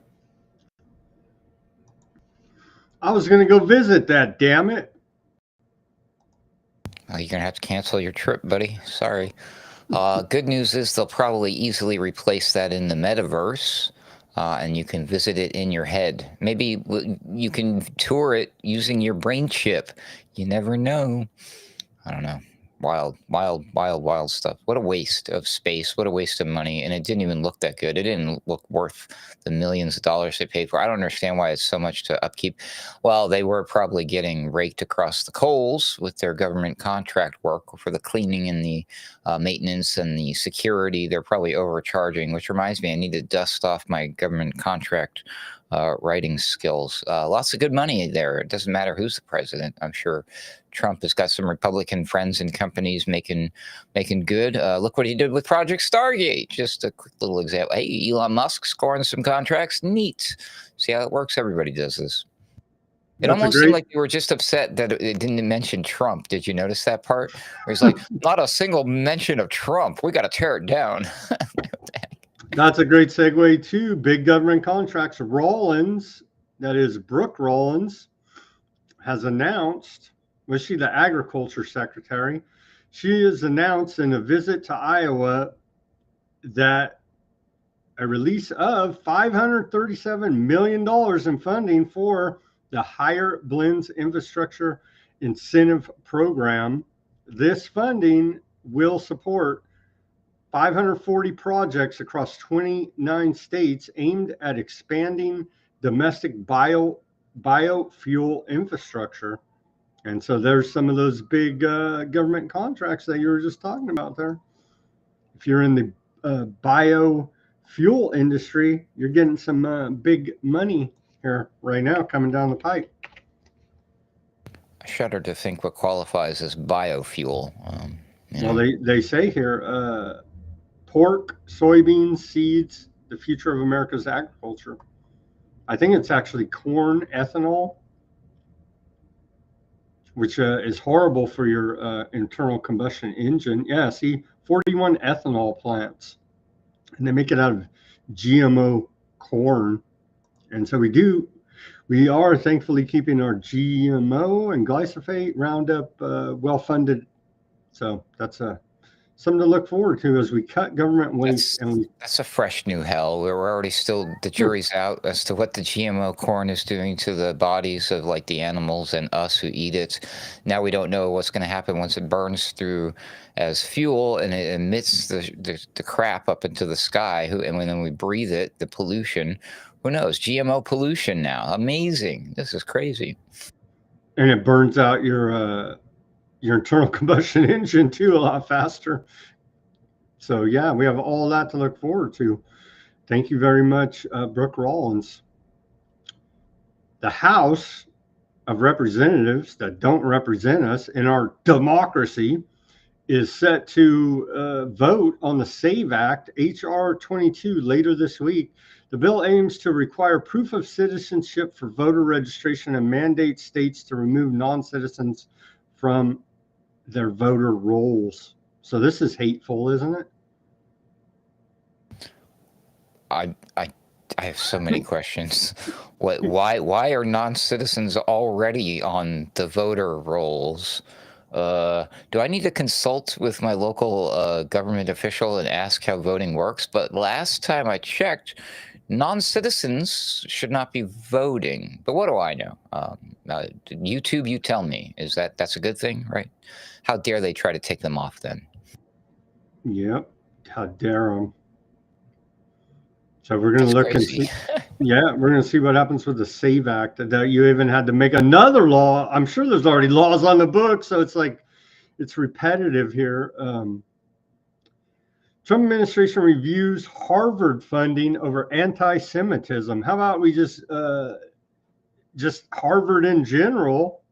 I was going to go visit that, damn it.
You're going to have to cancel your trip, buddy. Sorry. Good news is they'll probably easily replace that in the metaverse, and you can visit it in your head. Maybe you can tour it using your brain chip. You never know. I don't know. Wild stuff. What a waste of space. What a waste of money. And it didn't even look that good. It didn't look worth the millions of dollars they paid for. I don't understand why it's so much to upkeep. Well, they were probably getting raked across the coals with their government contract work for the cleaning and the maintenance and the security. They're probably overcharging, which reminds me, I need to dust off my government contract writing skills. Lots of good money there. It doesn't matter who's the president. I'm sure Trump has got some Republican friends and companies making good. Look what he did with Project Stargate. Just a quick little example. Hey, Elon Musk scoring some contracts. Neat. See how it works? Everybody does this. It almost seemed like you were just upset that it didn't mention Trump. Did you notice that part? Where he's like, not a single mention of Trump. We got to tear it down.
That's a great segue to big government contracts. Rollins, that is Brooke Rollins, has announced, was she the agriculture secretary? She has announced in a visit to Iowa that a release of $537 million in funding for the Higher Blends Infrastructure Incentive Program. This funding will support 540 projects across 29 states aimed at expanding domestic biofuel infrastructure. And so there's some of those big government contracts that you were just talking about there. If you're in the biofuel industry, you're getting some big money here right now coming down the pipe.
I shudder to think what qualifies as biofuel.
Well, they say here, pork, soybeans, seeds, the future of America's agriculture. I think it's actually corn ethanol, which is horrible for your internal combustion engine. Yeah, see, 41 ethanol plants, and they make it out of GMO corn. And so we are thankfully keeping our GMO and glyphosate Roundup well-funded. So that's something to look forward to as we cut government waste.
That's a fresh new hell. We're already still, the jury's out as to what the GMO corn is doing to the bodies of like the animals and us who eat it. Now we don't know what's going to happen once it burns through as fuel and it emits the crap up into the sky. And when we breathe it, the pollution, who knows? GMO pollution now. Amazing. This is crazy.
And it burns out your your internal combustion engine too a lot faster. So yeah, we have all that to look forward to. Thank you very much, Brooke Rollins. The House of Representatives that don't represent us in our democracy is set to vote on the SAVE Act, H.R. 22, later this week. The bill aims to require proof of citizenship for voter registration and mandate states to remove non-citizens from their voter rolls. So this is hateful, isn't it?
I have so many questions. Why are non-citizens already on the voter rolls? Do I need to consult with my local government official and ask how voting works? But last time I checked, non-citizens should not be voting. But what do I know? YouTube, you tell me. That's a good thing, right? How dare they try to take them off then?
Yep. How dare them. So we're going to look and see. Yeah, we're going to see what happens with the SAVE Act. That you even had to make another law. I'm sure there's already laws on the book, so it's like it's repetitive here. Trump administration reviews Harvard funding over anti-Semitism. How about we just Harvard in general,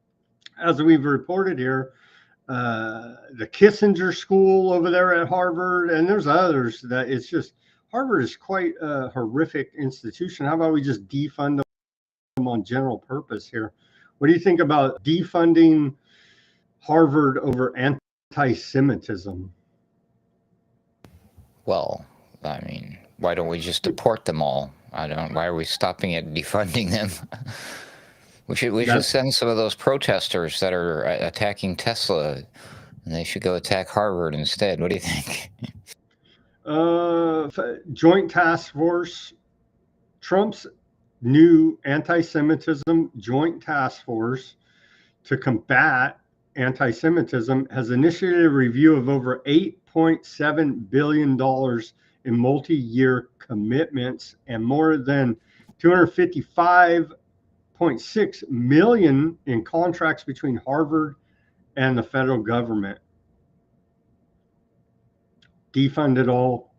as we've reported here, the Kissinger School over there at Harvard, and there's others that it's just. Harvard is quite a horrific institution. How about we just defund them on general purpose here? What do you think about defunding Harvard over anti-Semitism?
Well, I mean, why don't we just deport them all? Why are we stopping at defunding them? we should send some of those protesters that are attacking Tesla, and they should go attack Harvard instead. What do you think?
Joint Task Force, Trump's new anti-Semitism Joint Task Force to combat anti-Semitism has initiated a review of over $8.7 billion in multi-year commitments and more than $255.6 million in contracts between Harvard and the federal government. Defund it all.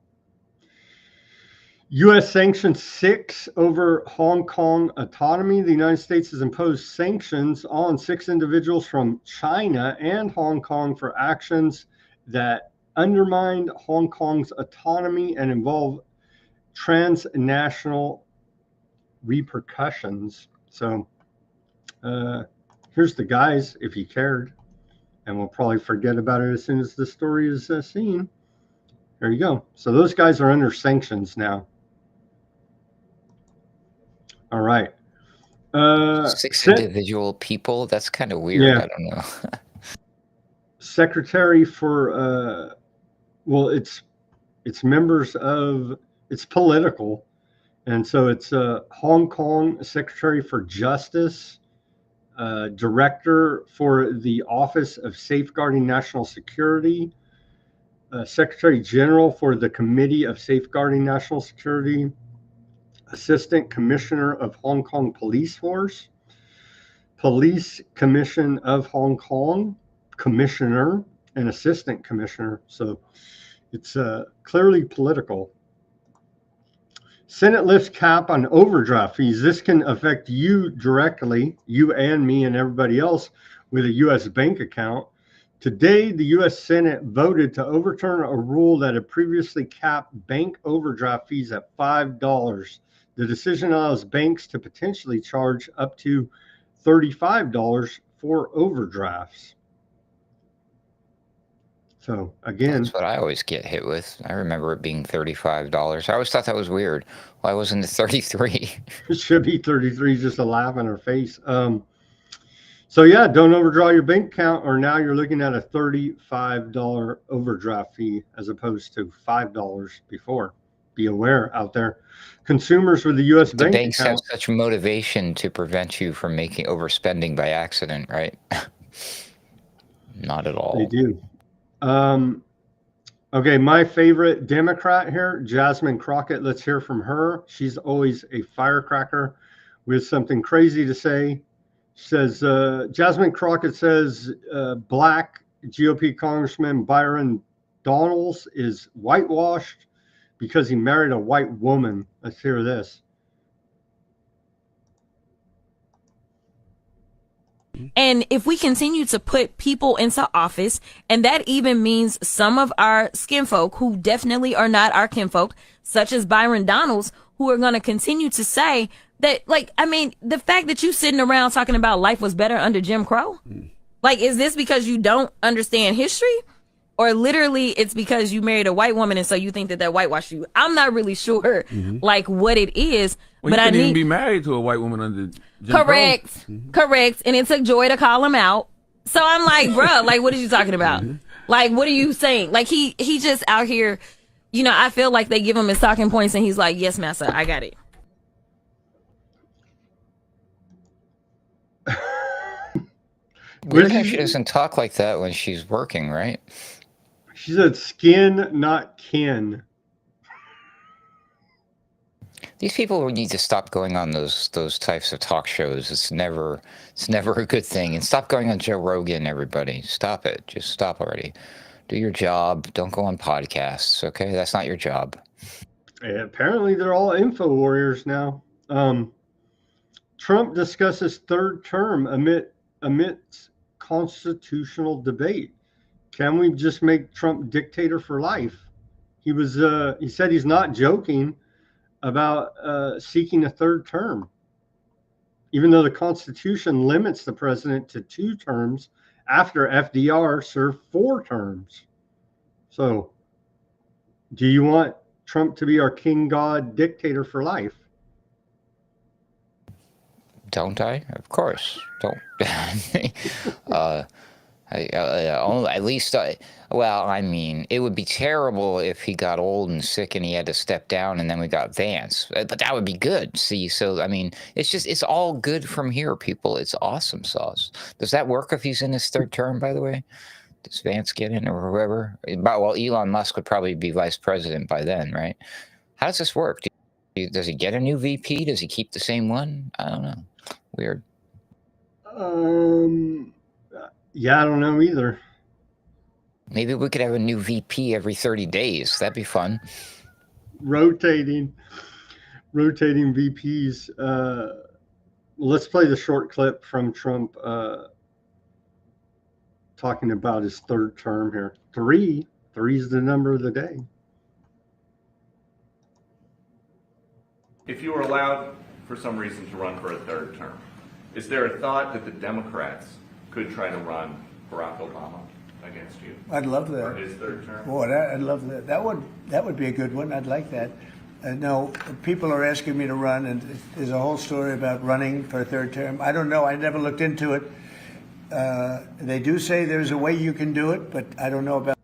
U.S. sanctions 6 over Hong Kong autonomy. The United States has imposed sanctions on 6 individuals from China and Hong Kong for actions that undermined Hong Kong's autonomy and involve transnational repercussions. So here's the guys, if you cared, and we'll probably forget about it as soon as the story is seen. There you go. So those guys are under sanctions now. All right.
6 individual people? That's kind of weird. Yeah. I don't know.
Secretary for, well, it's members of, it's political. And so it's Hong Kong Secretary for Justice, Director for the Office of Safeguarding National Security, Secretary General for the Committee of Safeguarding National Security, Assistant Commissioner of Hong Kong Police Force, Police Commission of Hong Kong, Commissioner and Assistant Commissioner. So it's clearly political. Senate lifts cap on overdraft fees. This can affect you directly, you and me and everybody else with a U.S. bank account. Today, the U.S. Senate voted to overturn a rule that had previously capped bank overdraft fees at $5. The decision allows banks to potentially charge up to $35 for overdrafts. So again,
that's what I always get hit with. I remember it being $35. I always thought that was weird. Why wasn't it 33?
It should be 33, just a laugh in our face. So yeah, don't overdraw your bank account, or now you're looking at a $35 overdraft fee as opposed to $5 before. Be aware out there. Consumers with the U.S. bank
banks
account
have such motivation to prevent you from making overspending by accident, right? Not at all.
They do. Okay, my favorite Democrat here, Jasmine Crockett. Let's hear from her. She's always a firecracker with something crazy to say. She says, Jasmine Crockett says, Black GOP Congressman Byron Donalds is whitewashed because he married a white woman. Let's hear this.
And if we continue to put people into office, and that even means some of our skinfolk who definitely are not our kinfolk, such as Byron Donalds, who are going to continue to say that, like, I mean, the fact that you sitting around talking about life was better under Jim Crow, like, is this because you don't understand history? Or literally it's because you married a white woman and so you think that that whitewashed you? I'm not really sure, like, what it is.
Well,
but
you
I
couldn't
need
even be married to a white woman under Jim
correct,
Crow.
correct. And it took Joy to call him out. So I'm like, bruh, like, what are you talking about? Like, what are you saying? Like, he just out here, you know, I feel like they give him his talking points and he's like, yes, massa, I got it.
Weird how she doesn't talk like that when she's working, right?
She said skin, not kin.
These people need to stop going on those types of talk shows. It's never a good thing. And stop going on Joe Rogan, everybody. Stop it. Just stop already. Do your job. Don't go on podcasts, okay? That's not your job.
Yeah, apparently they're all info warriors now. Trump discusses third term amidst constitutional debate. Can we just make Trump dictator for life? He said he's not joking about seeking a third term, even though the Constitution limits the president to 2 terms after FDR served 4 terms. So, do you want Trump to be our king, God, dictator for life?
Don't I? Of course. Don't. At least, well, I mean, it would be terrible if he got old and sick and he had to step down and then we got Vance. But that would be good. See, so, I mean, it's all good from here, people. It's awesome sauce. Does that work if he's in his 3rd term, by the way? Does Vance get in or whoever? Well, Elon Musk would probably be vice president by then, right? How does this work? Does he get a new VP? Does he keep the same one? I don't know. Weird.
Yeah, I don't know either.
Maybe we could have a new VP every 30 days. That'd be fun.
Rotating VPs. Let's play the short clip from Trump talking about his 3rd term here. 3 is the number of the day.
If you were allowed, for some reason, to run for a 3rd term, is there a thought that the Democrats could try to run Barack Obama against you?
I'd love that.
For his 3rd term?
Boy, I'd love that. That would be a good one. I'd like that. No, people are asking me to run, and there's a whole story about running for a 3rd term. I don't know. I never looked into it. They do say there's a way you can do it, but I don't know about.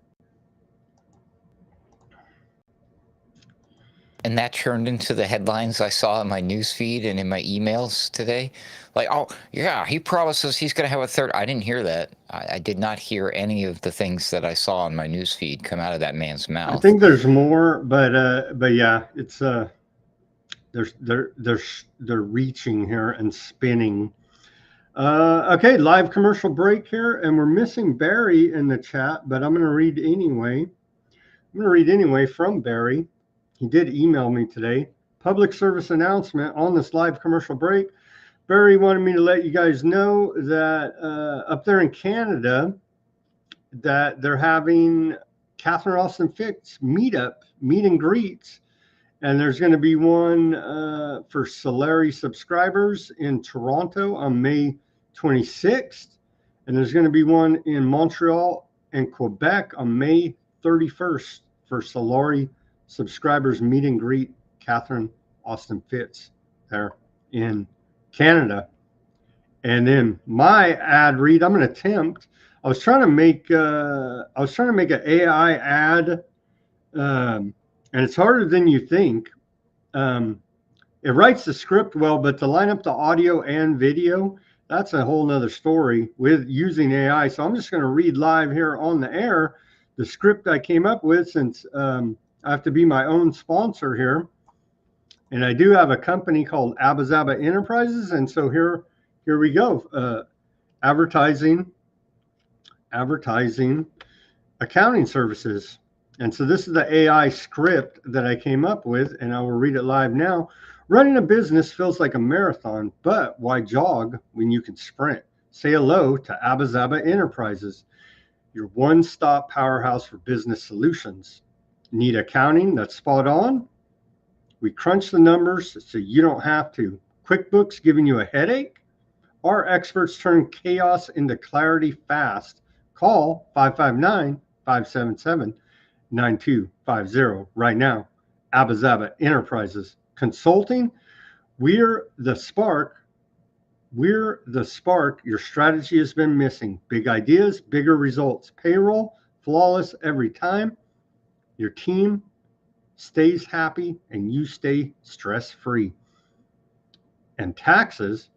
And that turned into the headlines I saw in my news feed and in my emails today. Like, oh, yeah, he promises he's going to have a 3rd. I didn't hear that. I did not hear any of the things that I saw in my news feed come out of that man's mouth.
I think there's more, but yeah, it's they're reaching here and spinning. Okay, live commercial break here, and we're missing Barry in the chat, but I'm going to read anyway. From Barry. He did email me today. Public service announcement on this live commercial break. Barry wanted me to let you guys know that up there in Canada, that they're having Catherine Austin Fitts meet and greets. And there's going to be one for Solari subscribers in Toronto on May 26th. And there's going to be one in Montreal and Quebec on May 31st for Solari subscribers meet and greet Catherine Austin Fitts there in Canada. And then my ad read, I'm going to attempt. I was trying to make an AI ad, and it's harder than you think. It writes the script well, but to line up the audio and video, that's a whole nother story with using AI. So I'm just going to read live here on the air the script I came up with, since I have to be my own sponsor here. And I do have a company called Abba Enterprises. And so here we go. Advertising advertising accounting services. And so this is the AI script that I came up with, and I will read it live now. Running a business feels like a marathon, but why jog when you can sprint? Say hello to Abba Enterprises, your one-stop powerhouse for business solutions. Need accounting that's spot on? We crunch the numbers so you don't have to. QuickBooks giving you a headache? Our experts turn chaos into clarity fast. Call 559-577-9250 right now. Abba Enterprises. Consulting, we're the spark. We're the spark your strategy has been missing. Big ideas, bigger results. Payroll, flawless every time. Your team stays happy and you stay stress-free. And taxes,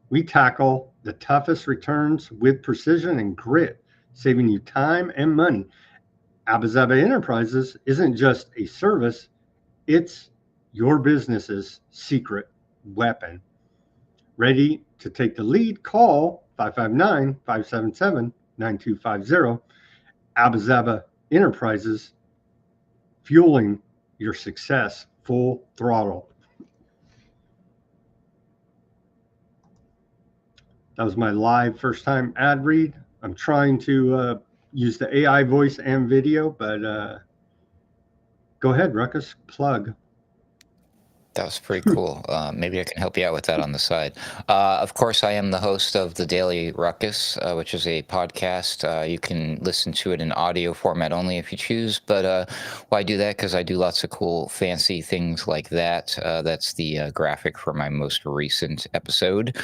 we tackle the toughest returns with precision and grit, saving you time and money. Abba Enterprises isn't just a service, it's your business's secret weapon. Ready to take the lead? Call 559-577-9250. Abba Enterprises, fueling your success full throttle. That was my live first time ad read. I'm trying to use the AI voice and video, but go ahead, Ruckus, plug.
That was pretty cool. Maybe I can help you out with that on the side. Of course, I am the host of the Daily Ruckus, which is a podcast. You can listen to it in audio format only if you choose. But why do that? Because I do lots of cool, fancy things like that. That's the graphic for my most recent episode,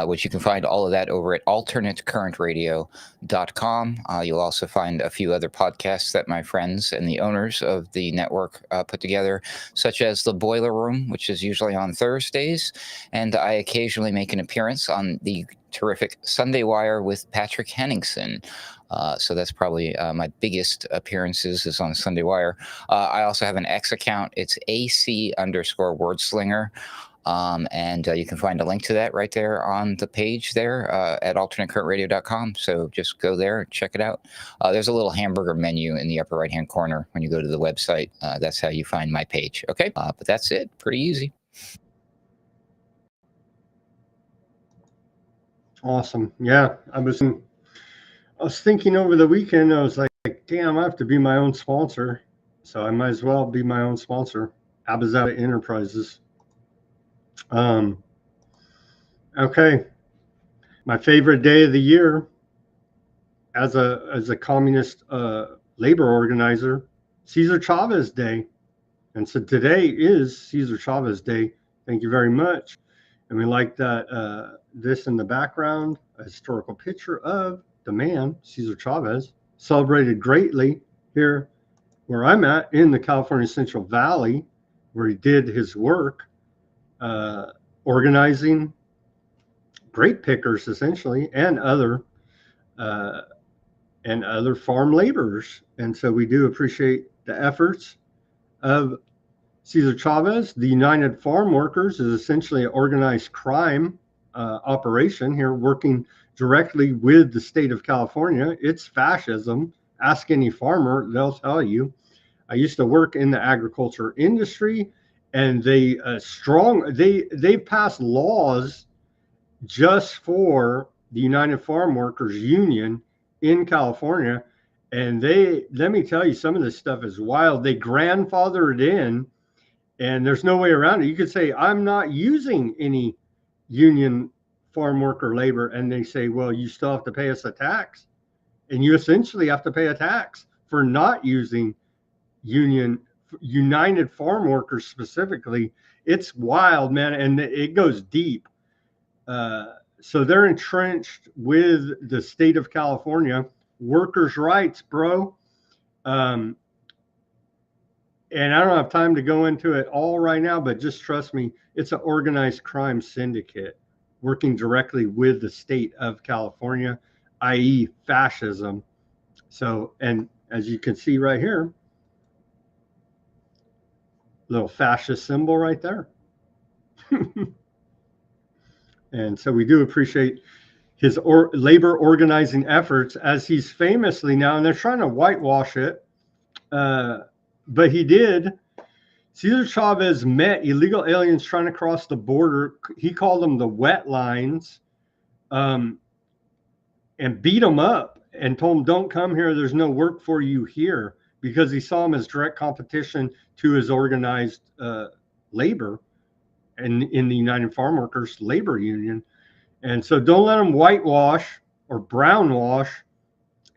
which you can find all of that over at alternatecurrentradio.com. You'll also find a few other podcasts that my friends and the owners of the network put together, such as The Boiler Room, which is usually on Thursdays, and I occasionally make an appearance on the terrific Sunday Wire with Patrick Henningsen. So that's probably my biggest appearances is on Sunday Wire. I also have an X account. It's AC_wordslinger. And you can find a link to that right there on the page there at alternatecurrentradio.com. So just go there and check it out. There's a little hamburger menu in the upper right-hand corner when you go to the website. That's how you find my page. Okay, but that's it. Pretty easy.
Awesome. Yeah, I was thinking over the weekend. I was like, damn, I have to be my own sponsor. So I might as well be my own sponsor. Abba Enterprises. Okay. My favorite day of the year as a communist labor organizer, Cesar Chavez Day. And so today is Cesar Chavez Day. Thank you very much. And we like that this in the background, a historical picture of the man, Cesar Chavez, celebrated greatly here where I'm at in the California Central Valley, where he did his work organizing grape pickers essentially and other farm laborers. And so we do appreciate the efforts of Cesar Chavez. The United Farm Workers is essentially an organized crime operation here, working directly with the state of California. It's fascism. Ask any farmer, they'll tell you. I used to work in the agriculture industry, and they passed laws just for the United Farm Workers Union in California. And let me tell you, some of this stuff is wild. They grandfathered in, and there's no way around it. You could say, I'm not using any union farm worker labor. And they say, well, you still have to pay us a tax. And you essentially have to pay a tax for not using United Farm Workers specifically. It's wild, man. And it goes deep. So they're entrenched with the state of California. Workers' rights, bro. And I don't have time to go into it all right now, but just trust me, it's an organized crime syndicate working directly with the state of California, i.e. fascism. So, and as you can see right here, little fascist symbol right there. And so we do appreciate his labor organizing efforts, as he's famously now, and they're trying to whitewash it, but he did. Cesar Chavez met illegal aliens trying to cross the border. He called them the wet lines, and beat them up and told them, don't come here. There's no work for you here, because he saw them as direct competition to his organized labor and in the United Farm Workers Labor Union. And so don't let them whitewash or brownwash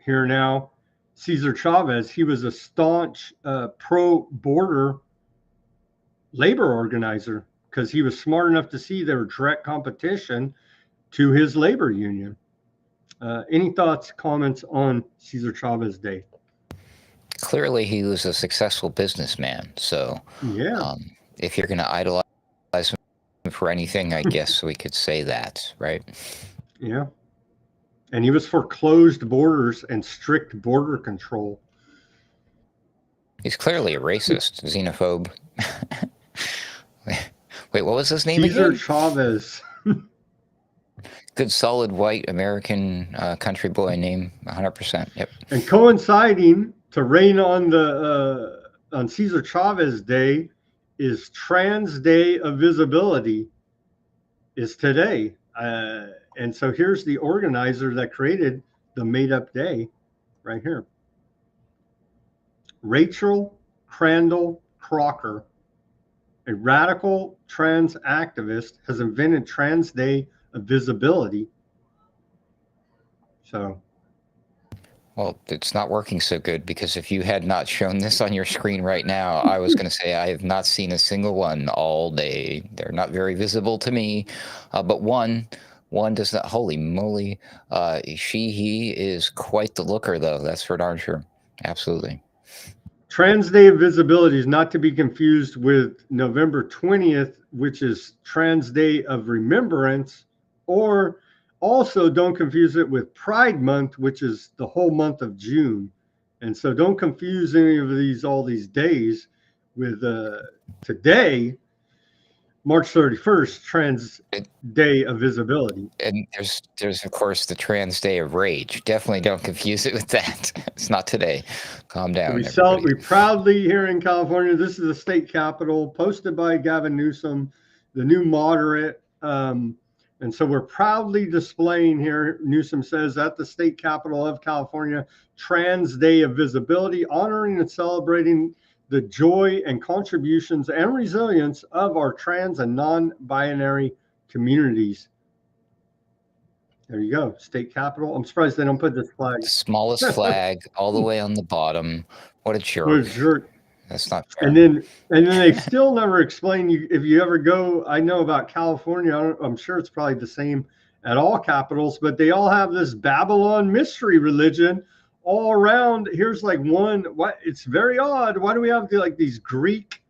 here now. Cesar Chavez, he was a staunch pro-border labor organizer, because he was smart enough to see they were direct competition to his labor union. Any thoughts, comments on Cesar Chavez Day?
Clearly, he was a successful businessman. So,
yeah,
if you're going to idolize him for anything, I guess we could say that, right?
Yeah. And he was for closed borders and strict border control.
He's clearly a racist, xenophobe. Wait, what was his name
Cesar
again?
Chavez.
Good, solid, white American country boy name, 100%. Yep.
And coinciding to rain on the on Cesar Chavez Day is Trans Day of Visibility, is today. And so here's the organizer that created the made-up day right here. Rachel Crandall Crocker, a radical trans activist, has invented Trans Day of Visibility. So,
well, it's not working so good, because if you had not shown this on your screen right now, I was going to say I have not seen a single one all day. They're not very visible to me, but one does not. Holy moly, he is quite the looker, though. That's for darn sure. Absolutely.
Trans Day of Visibility is not to be confused with November 20th, which is Trans Day of Remembrance, or also don't confuse it with Pride Month, which is the whole month of June. And so don't confuse any of all these days with today, March 31st, Trans Day of Visibility.
And there's of course the Trans Day of Rage. Definitely don't confuse it with that. It's not today. Calm down.
We proudly here in California. This is the state capitol, posted by Gavin Newsom, the new moderate. And so we're proudly displaying here, Newsom says, at the state capitol of California, Trans Day of Visibility, honoring and celebrating the joy and contributions and resilience of our trans and non-binary communities. There you go, state capitol. I'm surprised they don't put this flag.
The smallest flag, all the way on the bottom. What a jerk.
What a jerk.
That's not fair.
And then they still never explain you, if you ever go, I know about California, I'm sure it's probably the same at all capitals, but they all have this Babylon mystery religion all around. Here's like one, what, it's very odd. Why do we have these Greek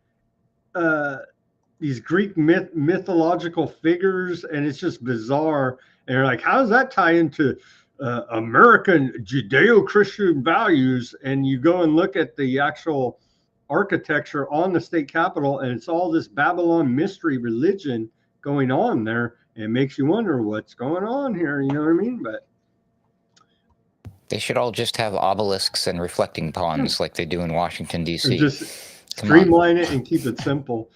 mythological figures? And it's just bizarre. And you're like, how does that tie into American Judeo-Christian values? And you go and look at the actual architecture on the state capitol, and it's all this Babylon mystery religion going on there. And it makes you wonder what's going on here. You know what I mean? But
they should all just have obelisks and reflecting ponds like they do in Washington, D.C.
Just streamline it and keep it simple.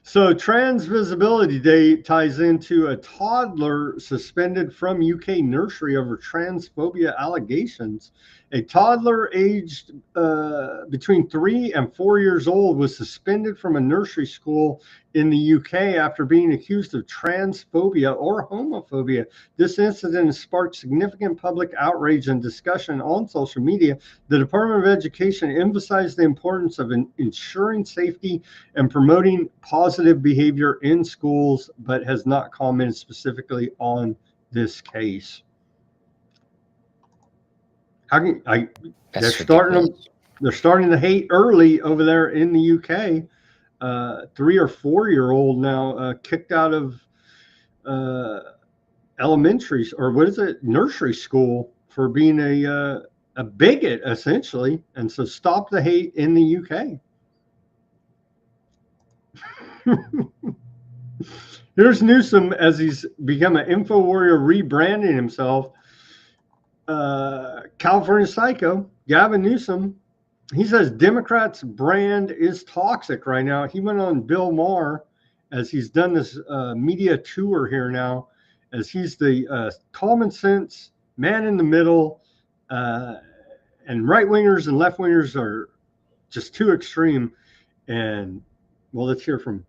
So Trans Visibility Day ties into a toddler suspended from UK nursery over transphobia allegations. A toddler aged between 3 and 4 years old was suspended from a nursery school in the UK after being accused of transphobia or homophobia. This incident has sparked significant public outrage and discussion on social media. The Department of Education emphasized the importance of ensuring safety and promoting positive behavior in schools, but has not commented specifically on this case. They're starting the hate early over there in the UK. 3 or 4 year old now kicked out of elementary, or what is it, nursery school, for being a bigot essentially. And so stop the hate in the UK. Here's Newsom as he's become an info warrior, rebranding himself. California psycho, Gavin Newsom, he says Democrats' brand is toxic right now. He went on Bill Maher as he's done this media tour here now, as he's the common sense man in the middle, and right wingers and left wingers are just too extreme. And well, let's hear from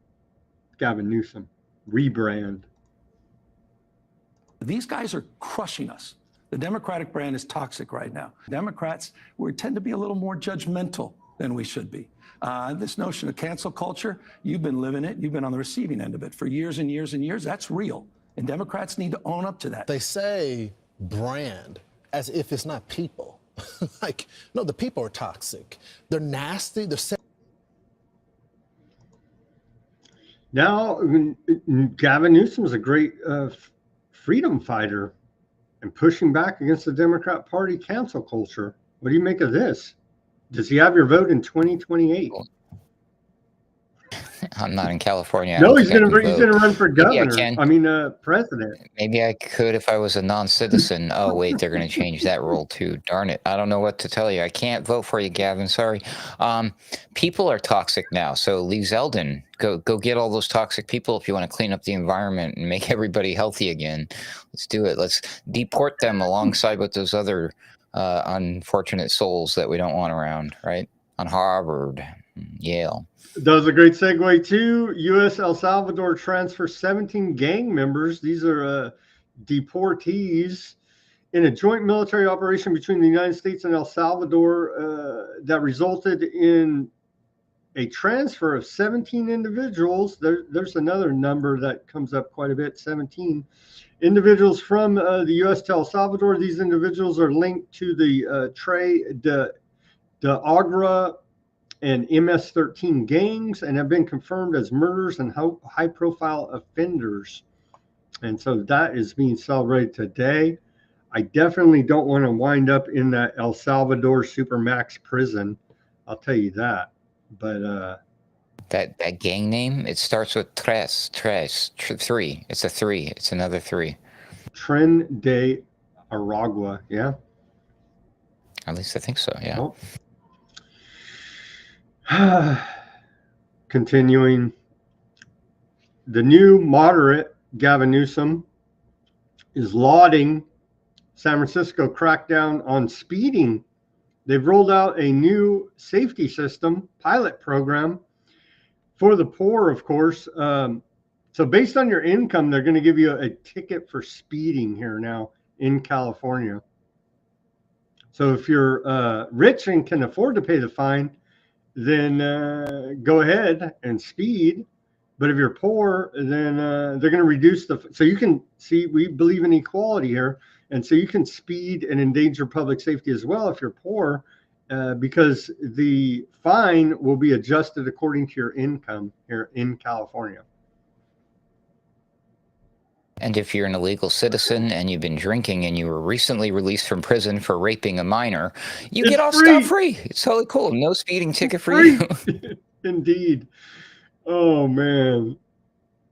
Gavin Newsom. Rebrand.
These guys are crushing us. The Democratic brand is toxic right now. Democrats, we tend to be a little more judgmental than we should be. This notion of cancel culture, you've been living it. You've been on the receiving end of it for years and years and years. That's real. And Democrats need to own up to that.
They say brand as if it's not people. Like, no, the people are toxic. They're nasty. They're
Now, Gavin Newsom is a great freedom fighter and pushing back against the Democrat Party cancel culture. What do you make of this? Does he have your vote in 2028?
I'm not in California.
No, he's going to run for governor. President.
Maybe I could if I was a non-citizen. Oh, wait, they're going to change that rule too. Darn it. I don't know what to tell you. I can't vote for you, Gavin. Sorry. People are toxic now. So Lee Zeldin, go get all those toxic people if you want to clean up the environment and make everybody healthy again. Let's do it. Let's deport them alongside with those other unfortunate souls that we don't want around, right? On Harvard, Yale.
That was a great segue too. U.S. El Salvador transfers 17 gang members. These are deportees in a joint military operation between the United States and El Salvador that resulted in a transfer of 17 individuals. There's another number that comes up quite a bit, 17 individuals from the U.S. to El Salvador. These individuals are linked to the Trey de Agra and MS-13 gangs and have been confirmed as murders and high-profile offenders. And so that is being celebrated today. I definitely don't want to wind up in that El Salvador Supermax prison. I'll tell you that. But
that gang name, it starts with three. It's a three. It's another three.
Tren de Aragua, yeah?
At least I think so, yeah.
Oh. Continuing, the new moderate Gavin Newsom is lauding San Francisco crackdown on speeding. They've rolled out a new safety system pilot program for the poor, of course. So based on your income, they're going to give you a ticket for speeding here now in California. So if you're rich and can afford to pay the fine, then go ahead and speed. But if you're poor, then they're going to reduce so you can see, we believe in equality here. And so you can speed and endanger public safety as well if you're poor, because the fine will be adjusted according to your income here in California.
And if you're an illegal citizen and you've been drinking and you were recently released from prison for raping a minor, you get off scot-free. It's totally cool. No speeding ticket for you.
Indeed. Oh, man.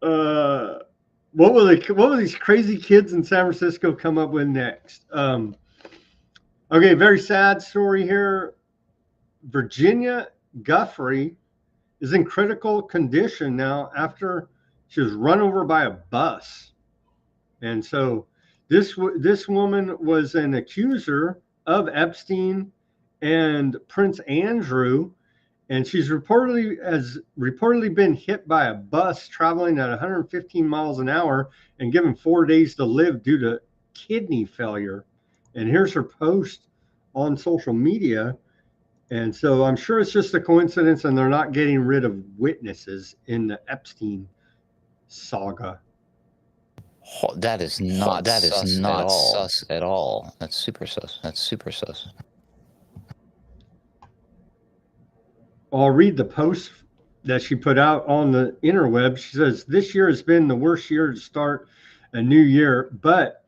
What will these crazy kids in San Francisco come up with next? Okay, very sad story here. Virginia Guffrey is in critical condition now after she was run over by a bus. And so this woman was an accuser of Epstein and Prince Andrew, and she's reportedly been hit by a bus traveling at 115 miles an hour and given 4 days to live due to kidney failure. And here's her post on social media. And so I'm sure it's just a coincidence and they're not getting rid of witnesses in the Epstein saga.
Oh, that is not sus at all. That's super sus. That's super sus.
I'll read the post that she put out on the interweb. She says, this year has been the worst year to start a new year, but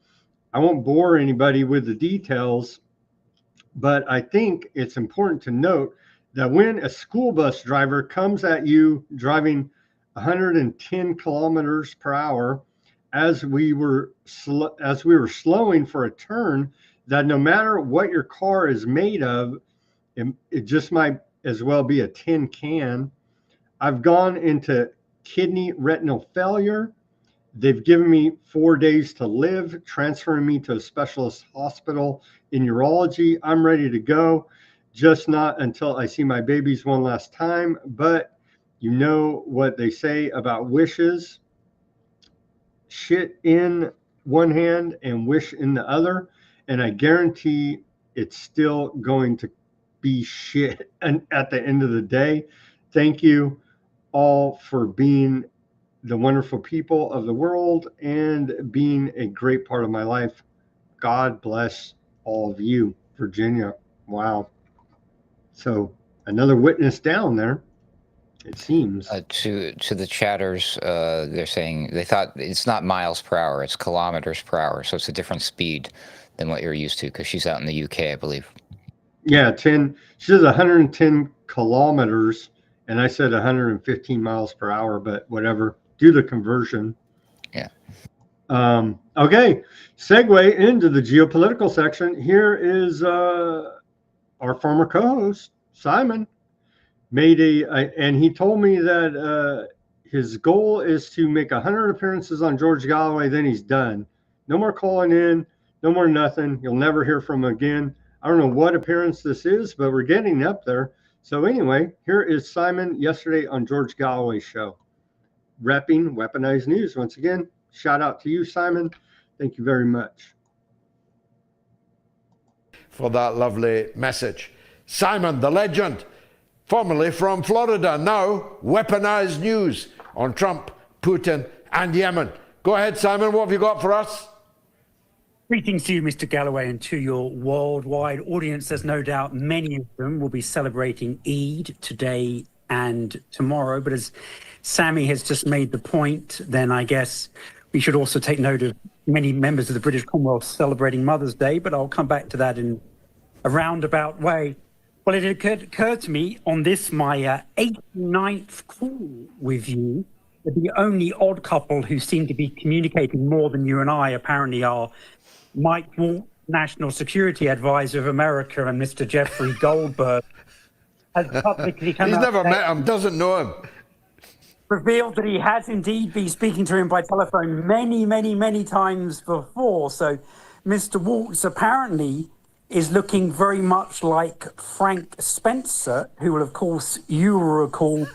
I won't bore anybody with the details. But I think it's important to note that when a school bus driver comes at you driving 110 kilometers per hour as we were slowing for a turn. That no matter what your car is made of, it just might as well be a tin can. I've gone into kidney retinal failure. They've given me 4 days to live, transferring me to a specialist hospital in urology. I'm ready to go, just not until I see my babies one last time. But you know what they say about wishes: shit in one hand and wish in the other. And I guarantee it's still going to be shit at the end of the day. Thank you all for being the wonderful people of the world and being a great part of my life. God bless all of you, Virginia. Wow. So another witness down there, it seems.
To the chatters, they're saying they thought it's not miles per hour, it's kilometers per hour. So it's a different speed than what you're used to, because she's out in the UK, I believe.
Yeah, she says 110 kilometers, and I said 115 miles per hour, but whatever. Do the conversion.
Yeah.
Okay. Segue into the geopolitical section. Here is our former co-host, Simon, and he told me that his goal is to make 100 appearances on George Galloway, then he's done. No more calling in, no more nothing. You'll never hear from him again. I don't know what appearance this is, but we're getting up there. So anyway, here is Simon yesterday on George Galloway's show, repping Weaponized News. Once again, shout out to you, Simon. Thank you very much
for that lovely message. Simon, the legend, formerly from Florida, now Weaponized News on Trump, Putin, and Yemen. Go ahead, Simon. What have you got for us?
Greetings to you, Mr. Galloway, and to your worldwide audience. There's no doubt many of them will be celebrating Eid today and tomorrow. But as Sammy has just made the point, then I guess we should also take note of many members of the British Commonwealth celebrating Mother's Day, but I'll come back to that in a roundabout way. Well, it occurred to me on this, my 89th call with you, that the only odd couple who seem to be communicating more than you and I apparently are Mike Waltz, National Security Advisor of America, and Mr. Jeffrey Goldberg, has publicly come
He's
out
never met him, doesn't know him.
Revealed that he has indeed been speaking to him by telephone many times before. So Mr. Waltz apparently is looking very much like Frank Spencer, who will, of course, you will recall,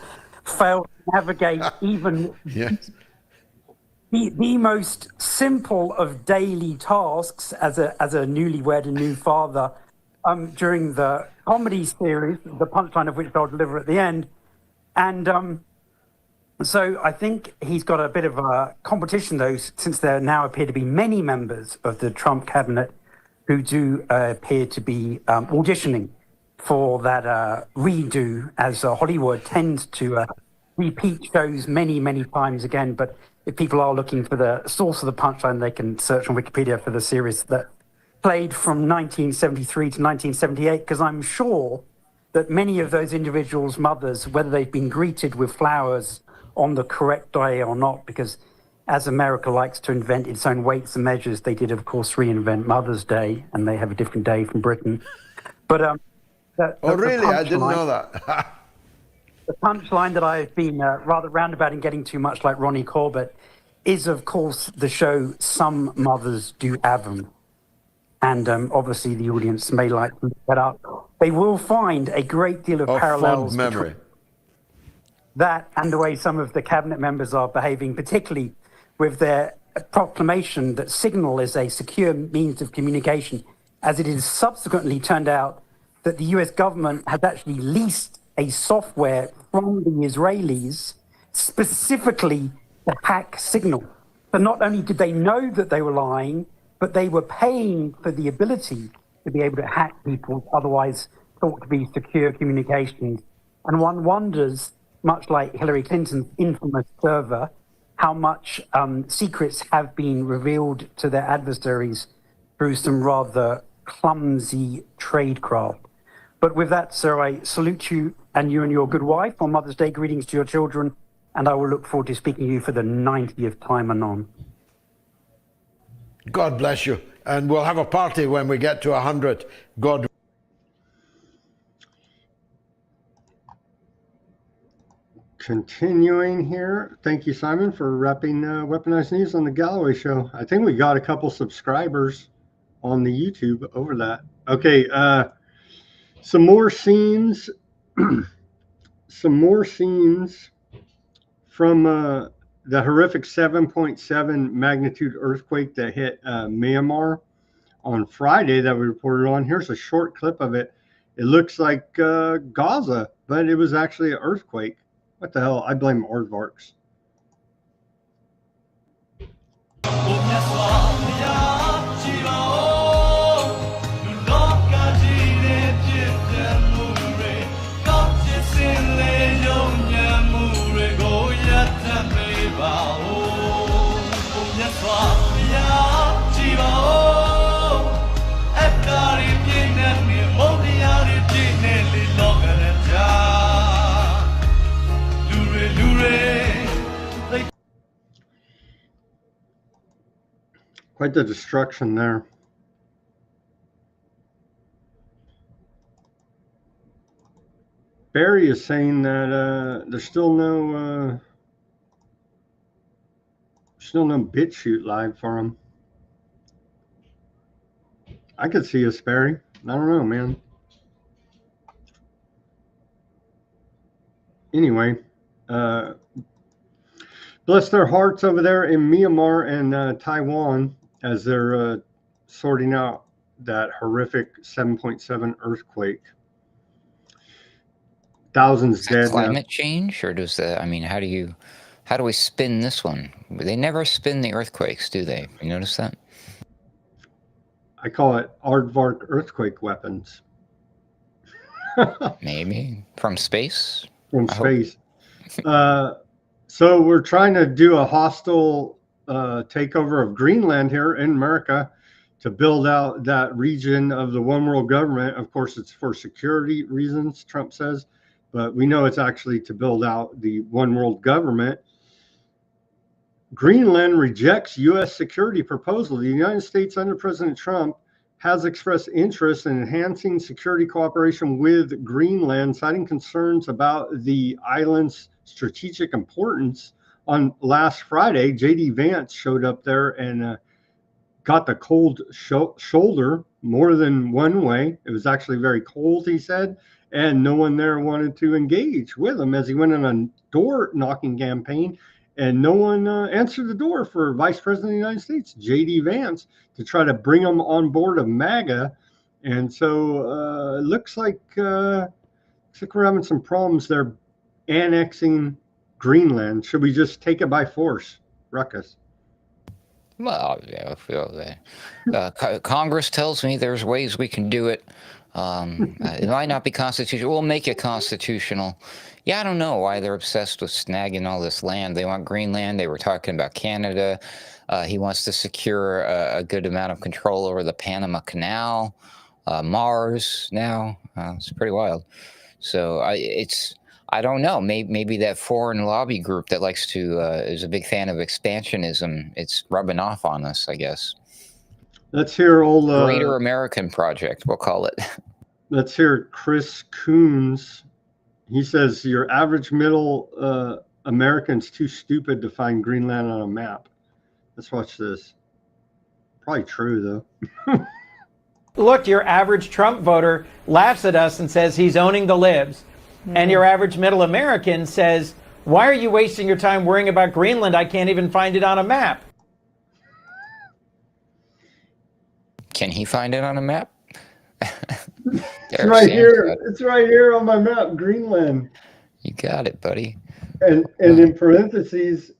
failed to navigate even the most simple of daily tasks as a newlywed and new father during the comedy series, the punchline of which I'll deliver at the end. And so I think he's got a bit of a competition, though, since there now appear to be many members of the Trump cabinet who do appear to be auditioning for that redo, as Hollywood tends to repeat shows many times again. But if people are looking for the source of the punchline, they can search on Wikipedia for the series that played from 1973 to 1978, because I'm sure that many of those individuals' mothers, whether they've been greeted with flowers on the correct day or not, because as America likes to invent its own weights and measures, they did, of course, reinvent Mother's Day, and they have a different day from Britain. But
really? I didn't know that.
The punchline that I've been rather roundabout in getting too much like Ronnie Corbett is, of course, the show Some Mothers Do Have 'Em. And obviously the audience may like to look that up. They will find a great deal of parallels between that and the way some of the cabinet members are behaving, particularly with their proclamation that Signal is a secure means of communication, as it is subsequently turned out that the US government has actually leased a software from the Israelis specifically to hack Signal. So not only did they know that they were lying, but they were paying for the ability to be able to hack people otherwise thought to be secure communications. And one wonders, much like Hillary Clinton's infamous server, how much secrets have been revealed to their adversaries through some rather clumsy tradecraft. But with that, sir, I salute you and your good wife on Mother's Day. Greetings to your children. and I will look forward to speaking to you for the 90th time anon.
God bless you. And we'll have a party when we get to 100. God.
Continuing here. Thank you, Simon, for repping Weaponized News on the Galloway Show. I think we got a couple subscribers on the YouTube over that. Okay, some more scenes. Some more scenes from the horrific 7.7 magnitude earthquake that hit Myanmar on Friday that we reported on. Here's a short clip of it. It looks like Gaza, but it was actually an earthquake. What the hell? I blame aardvarks. Quite the destruction there. Barry is saying that there's still no BitChute live for him. I could see us, Barry. I don't know, man. Anyway, bless their hearts over there in Myanmar and Taiwan as they're sorting out that horrific 7.7 earthquake. Thousands dead.
Climate change, or does that? I mean, how do we spin this one? They never spin the earthquakes, do they? You notice that?
I call it aardvark earthquake weapons.
Maybe from space.
From space. So we're trying to do a hostile takeover of Greenland here in America to build out that region of the one world government. Of course, it's for security reasons, Trump says, but we know it's actually to build out the one world government. Greenland rejects U.S. security proposal. The United States under President Trump has expressed interest in enhancing security cooperation with Greenland, citing concerns about the island's strategic importance. On last Friday, J.D. Vance showed up there and got the cold shoulder more than one way. It was actually very cold, he said, and no one there wanted to engage with him as he went on a door knocking campaign, and no one answered the door for Vice President of the United States, J.D. Vance, to try to bring him on board of MAGA. And so it looks like we're having some problems there annexing Greenland. Should we just take it by force, Ruckus?
Well, yeah, Congress tells me there's ways we can do it. It might not be constitutional. We'll make it constitutional. Yeah, I don't know why they're obsessed with snagging all this land. They want Greenland. They were talking about Canada. He wants to secure a good amount of control over the Panama Canal, Mars now. It's pretty wild. So I don't know. Maybe that foreign lobby group that likes to is a big fan of expansionism. It's rubbing off on us, I guess.
Let's hear old
Greater American Project, we'll call it.
Let's hear Chris Coons. He says your average middle American's too stupid to find Greenland on a map. Let's watch this. Probably true though.
Look, your average Trump voter laughs at us and says he's owning the libs. And your average middle American says, why are you wasting your time worrying about Greenland? I can't even find it on a map.
Can he find it on a map?
It's right here. It's right here on my map, Greenland.
You got it, buddy.
And in parentheses,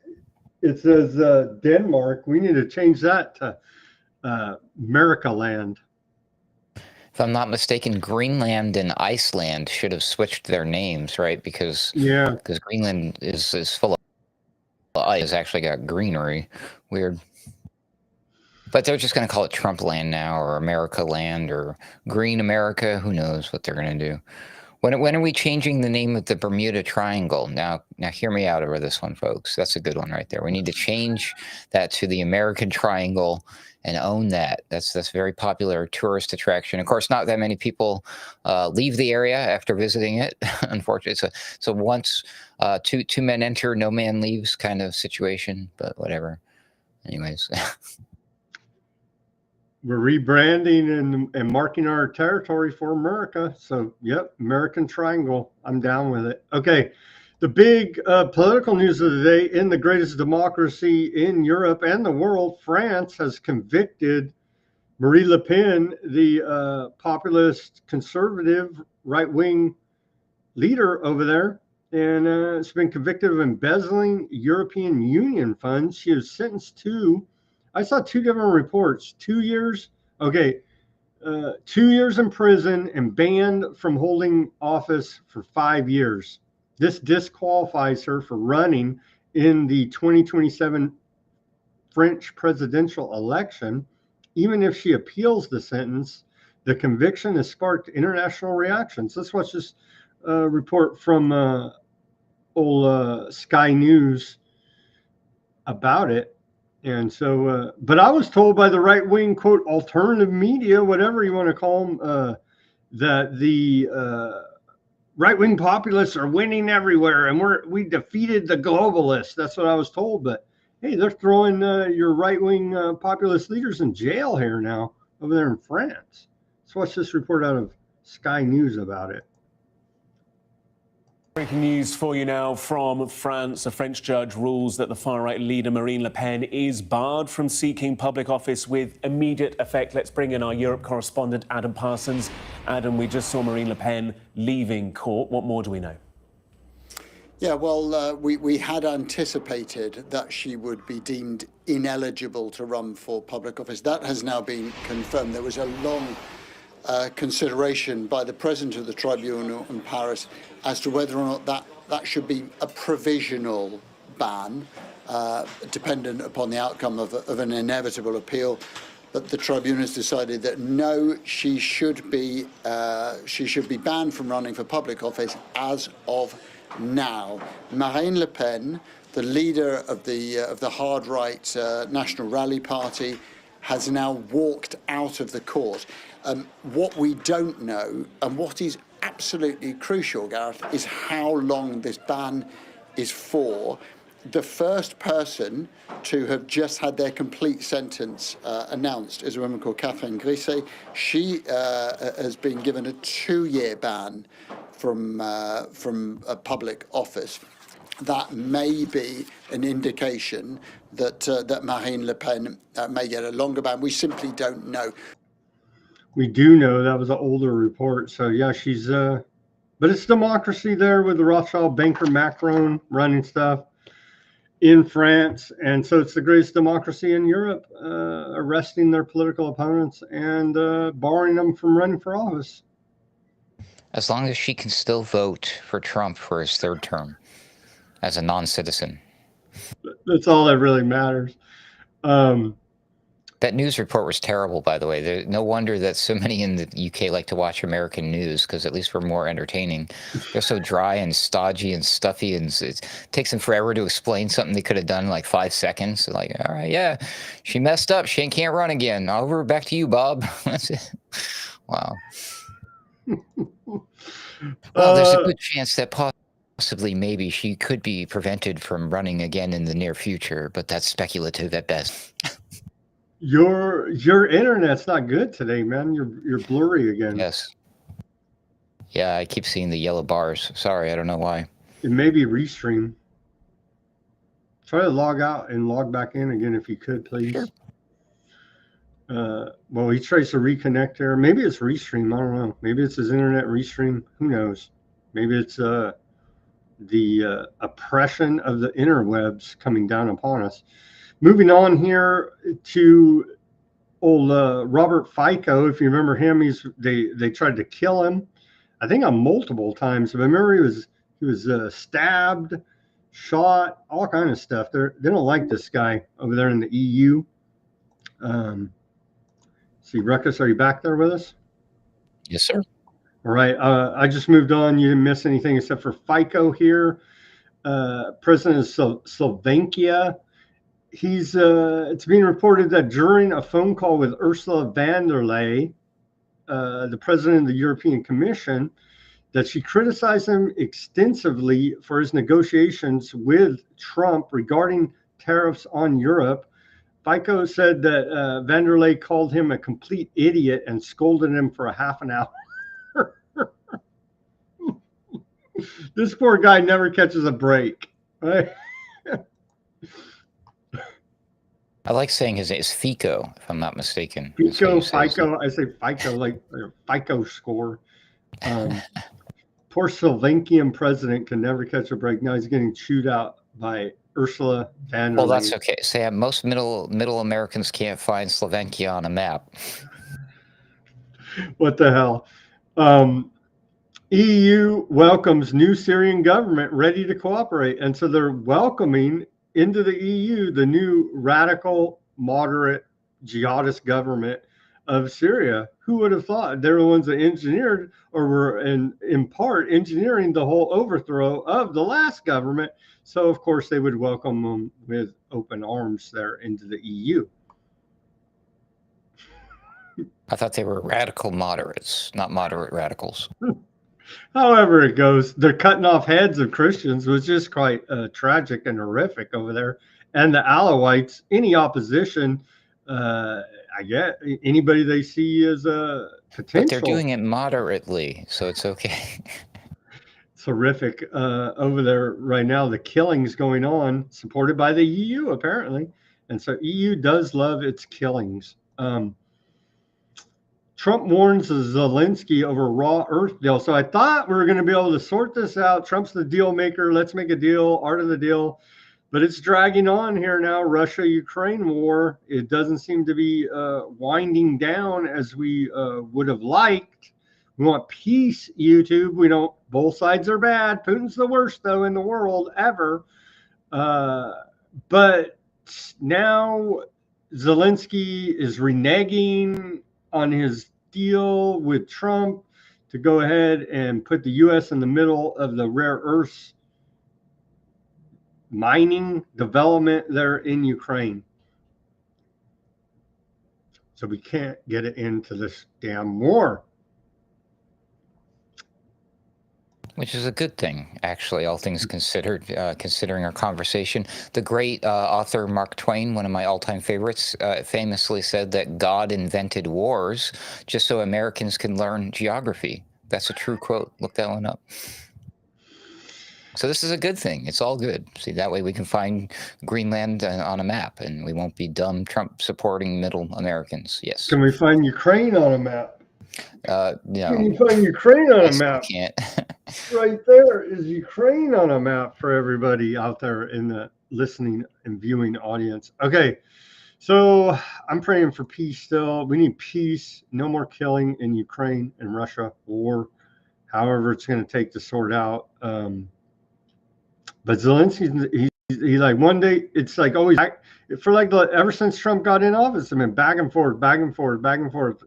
it says Denmark. We need to change that to America land.
If I'm not mistaken, Greenland and Iceland should have switched their names, right? Because Greenland is full of ice. It's actually got greenery. Weird. But they're just going to call it Trump land now, or America land, or Green America. Who knows what they're going to do. When are we changing the name of the Bermuda Triangle? Now hear me out over this one, folks. That's a good one right there. We need to change that to the American Triangle and own that. That's very popular tourist attraction. Of course, not that many people leave the area after visiting it. Unfortunately, so once two men enter, no man leaves kind of situation. But whatever. Anyways.
We're rebranding and marking our territory for America. So, yep, American Triangle. I'm down with it. Okay, the big political news of the day: in the greatest democracy in Europe and the world, France has convicted Marine Le Pen, the populist, conservative, right-wing leader over there, and it's been convicted of embezzling European Union funds. She is sentenced to, I saw two different reports, 2 years, 2 years in prison and banned from holding office for 5 years. This disqualifies her for running in the 2027 French presidential election. Even if she appeals the sentence, the conviction has sparked international reactions. Let's watch this report from Sky News about it. And so, but I was told by the right-wing, quote, alternative media, whatever you want to call them, that the right-wing populists are winning everywhere, and we defeated the globalists. That's what I was told. But hey, they're throwing your right-wing populist leaders in jail here now over there in France. So watch this report out of Sky News about it.
Breaking news for you now from France. A French judge rules that the far-right leader Marine Le Pen is barred from seeking public office with immediate effect. Let's bring in our Europe correspondent, Adam Parsons. Adam, we just saw Marine Le Pen leaving court. What more do we know?
Yeah, well, we had anticipated that she would be deemed ineligible to run for public office. That has now been confirmed. There was a long consideration by the president of the tribunal in Paris as to whether or not that should be a provisional ban, dependent upon the outcome of an inevitable appeal. But the tribunal has decided that no, she should be banned from running for public office as of now. Marine Le Pen, the leader of the hard right National Rally Party, has now walked out of the court. What we don't know, and what is absolutely crucial, Gareth, is how long this ban is for. The first person to have just had their complete sentence announced is a woman called Catherine Grisset. She has been given a 2-year ban from a public office. That may be an indication that Marine Le Pen may get a longer ban. We simply don't know.
We do know that was an older report. So yeah, she's but it's democracy there with the Rothschild banker Macron running stuff in France. And so it's the greatest democracy in Europe, arresting their political opponents and barring them from running for office.
As long as she can still vote for Trump for his third term as a non-citizen.
That's all that really matters.
That news report was terrible, by the way. No wonder that so many in the UK like to watch American news, because at least we're more entertaining. They're so dry and stodgy and stuffy, and it takes them forever to explain something they could have done in like 5 seconds. Like, all right, yeah, she messed up. She can't run again. Over, back to you, Bob. That's it. Wow. Well, there's a good chance that possibly maybe she could be prevented from running again in the near future, but that's speculative at best.
Your internet's not good today, man. You're blurry again.
Yes. Yeah, I keep seeing the yellow bars. Sorry, I don't know why.
It may be Restream. Try to log out and log back in again if you could, please.
Sure.
Well, he tries to reconnect there. Maybe it's Restream. I don't know. Maybe it's his internet Restream. Who knows? Maybe it's the oppression of the interwebs coming down upon us. Moving on here to old Robert Fico. If you remember him, they tried to kill him, I think on multiple times. But I remember he was stabbed, shot, all kind of stuff. They don't like this guy over there in the EU. See, Ruckus, are you back there with us?
Yes, sir.
All right. I just moved on. You didn't miss anything except for FICO here. President of Slovakia. It's being reported that during a phone call with Ursula von der Leyen, the president of the European Commission, that she criticized him extensively for his negotiations with Trump regarding tariffs on Europe. FICO said that van der Leyen called him a complete idiot and scolded him for a half an hour. This poor guy never catches a break, right?
I like saying his name is FICO, if I'm not mistaken. That's how
FICO,
you say his name.
FICO. I say FICO like FICO score. Poor Slovakian president can never catch a break. Now he's getting chewed out by Ursula von der Leyen.
Well, that's okay. Sam, most middle Americans can't find Slovakia on a map.
What the hell? EU welcomes new Syrian government ready to cooperate. And so they're welcoming into the EU the new radical, moderate jihadist government of Syria. Who would have thought? They're the ones that engineered, or were in part engineering, the whole overthrow of the last government. So of course they would welcome them with open arms there into the EU.
I thought they were radical moderates, not moderate radicals.
However it goes, they're cutting off heads of Christians, which is quite tragic and horrific over there. And the Alawites, any opposition, I get anybody they see as a potential.
But they're doing it moderately, so it's okay.
It's horrific over there right now. The killings going on, supported by the EU apparently, and so EU does love its killings. Trump warns Zelensky over raw earth deal. So I thought we were going to be able to sort this out. Trump's the deal maker. Let's make a deal, art of the deal. But it's dragging on here now. Russia-Ukraine war. It doesn't seem to be winding down as we would have liked. We want peace, YouTube. We don't. Both sides are bad. Putin's the worst, though, in the world ever. But now Zelensky is reneging on his deal with Trump to go ahead and put the U.S. in the middle of the rare earths mining development there in Ukraine. So we can't get it into this damn war.
Which is a good thing, actually, all things considered, considering our conversation. The great author Mark Twain, one of my all-time favorites, famously said that God invented wars just so Americans can learn geography. That's a true quote. Look that one up. So this is a good thing. It's all good. See, that way we can find Greenland on a map, and we won't be dumb Trump-supporting middle Americans. Yes.
Can we find Ukraine on a map?
No.
Can you find Ukraine on a map?
Can't.
Right there is Ukraine on a map for everybody out there in the listening and viewing audience. Okay, so I'm praying for peace still. We need peace. No more killing in Ukraine and Russia war. However, it's going to take to sort out. But Zelensky, he's like, one day it's like always for like ever since Trump got in office. I mean, back and forth, back and forth, back and forth.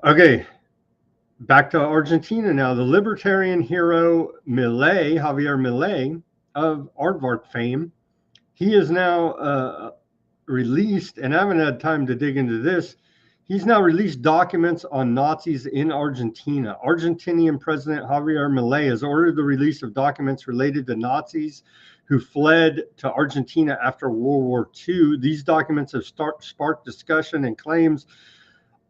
Okay, back to Argentina now. The libertarian hero Javier Milei of Aardvark fame, he is now released, and I haven't had time to dig into this. He's now released documents on Nazis in Argentina. Argentinian President Javier Milei has ordered the release of documents related to Nazis who fled to Argentina after World War II. These documents have sparked discussion and claims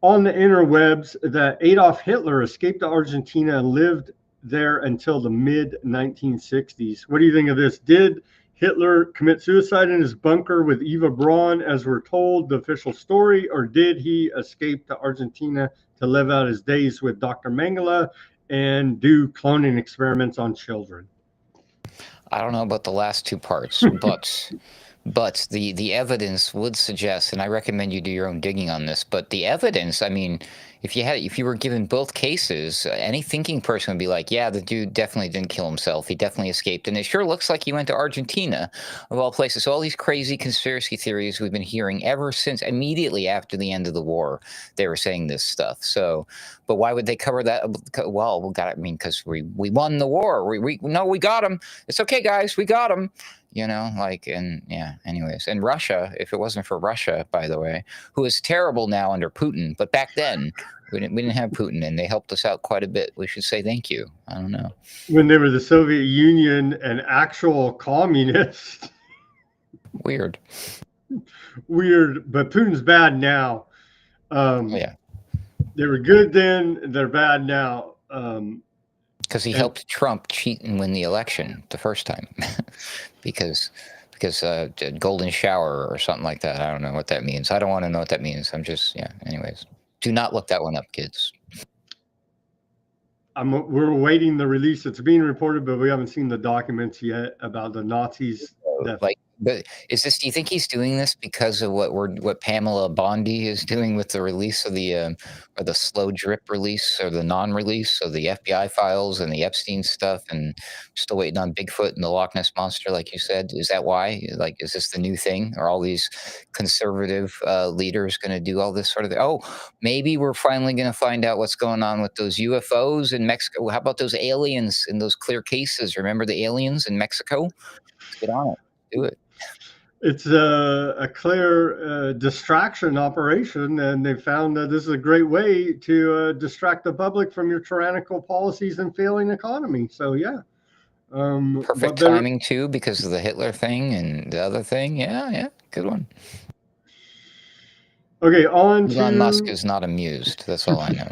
on the interwebs that Adolf Hitler escaped to Argentina and lived there until the mid-1960s. What do you think of this? Did Hitler commit suicide in his bunker with Eva Braun, as we're told, the official story, or did he escape to Argentina to live out his days with Dr. Mengele and do cloning experiments on children?
I don't know about the last two parts, But the evidence would suggest, and I recommend you do your own digging on this, but the evidence, I mean, if you were given both cases, any thinking person would be like, yeah, the dude definitely didn't kill himself. He definitely escaped. And it sure looks like he went to Argentina, of all places. So all these crazy conspiracy theories we've been hearing ever since immediately after the end of the war, they were saying this stuff. So, but why would they cover that? Well, because we won the war. We got him. It's okay, guys. We got him. And yeah, anyways. And Russia, if it wasn't for Russia, by the way, who is terrible now under Putin, but back then we didn't have Putin, and they helped us out quite a bit. We should say thank you. I don't know.
When they were the Soviet Union and actual communists.
Weird.
But Putin's bad now.
Yeah.
They were good then, they're bad now.
Because he helped Trump cheat and win the election the first time. because golden shower or something like that. I don't know what that means. I don't want to know what that means. I'm just, anyways. Do not look that one up, kids.
We're awaiting the release. It's being reported, but we haven't seen the documents yet about the Nazis.
But do you think he's doing this because of what Pamela Bondi is doing with the release of the slow drip release or the non-release of the FBI files and the Epstein stuff, and still waiting on Bigfoot and the Loch Ness Monster, like you said? Is that why? Like, is this the new thing? Are all these conservative leaders going to do all this sort of thing? Oh, maybe we're finally going to find out what's going on with those UFOs in Mexico. How about those aliens in those clear cases? Remember the aliens in Mexico? Let's get on it. Do it.
It's a clear distraction operation, and they found that this is a great way to distract the public from your tyrannical policies and failing economy. So, yeah.
Perfect timing, too, because of the Hitler thing and the other thing. Yeah, good one.
Okay,
Elon Musk is not amused. That's all I know.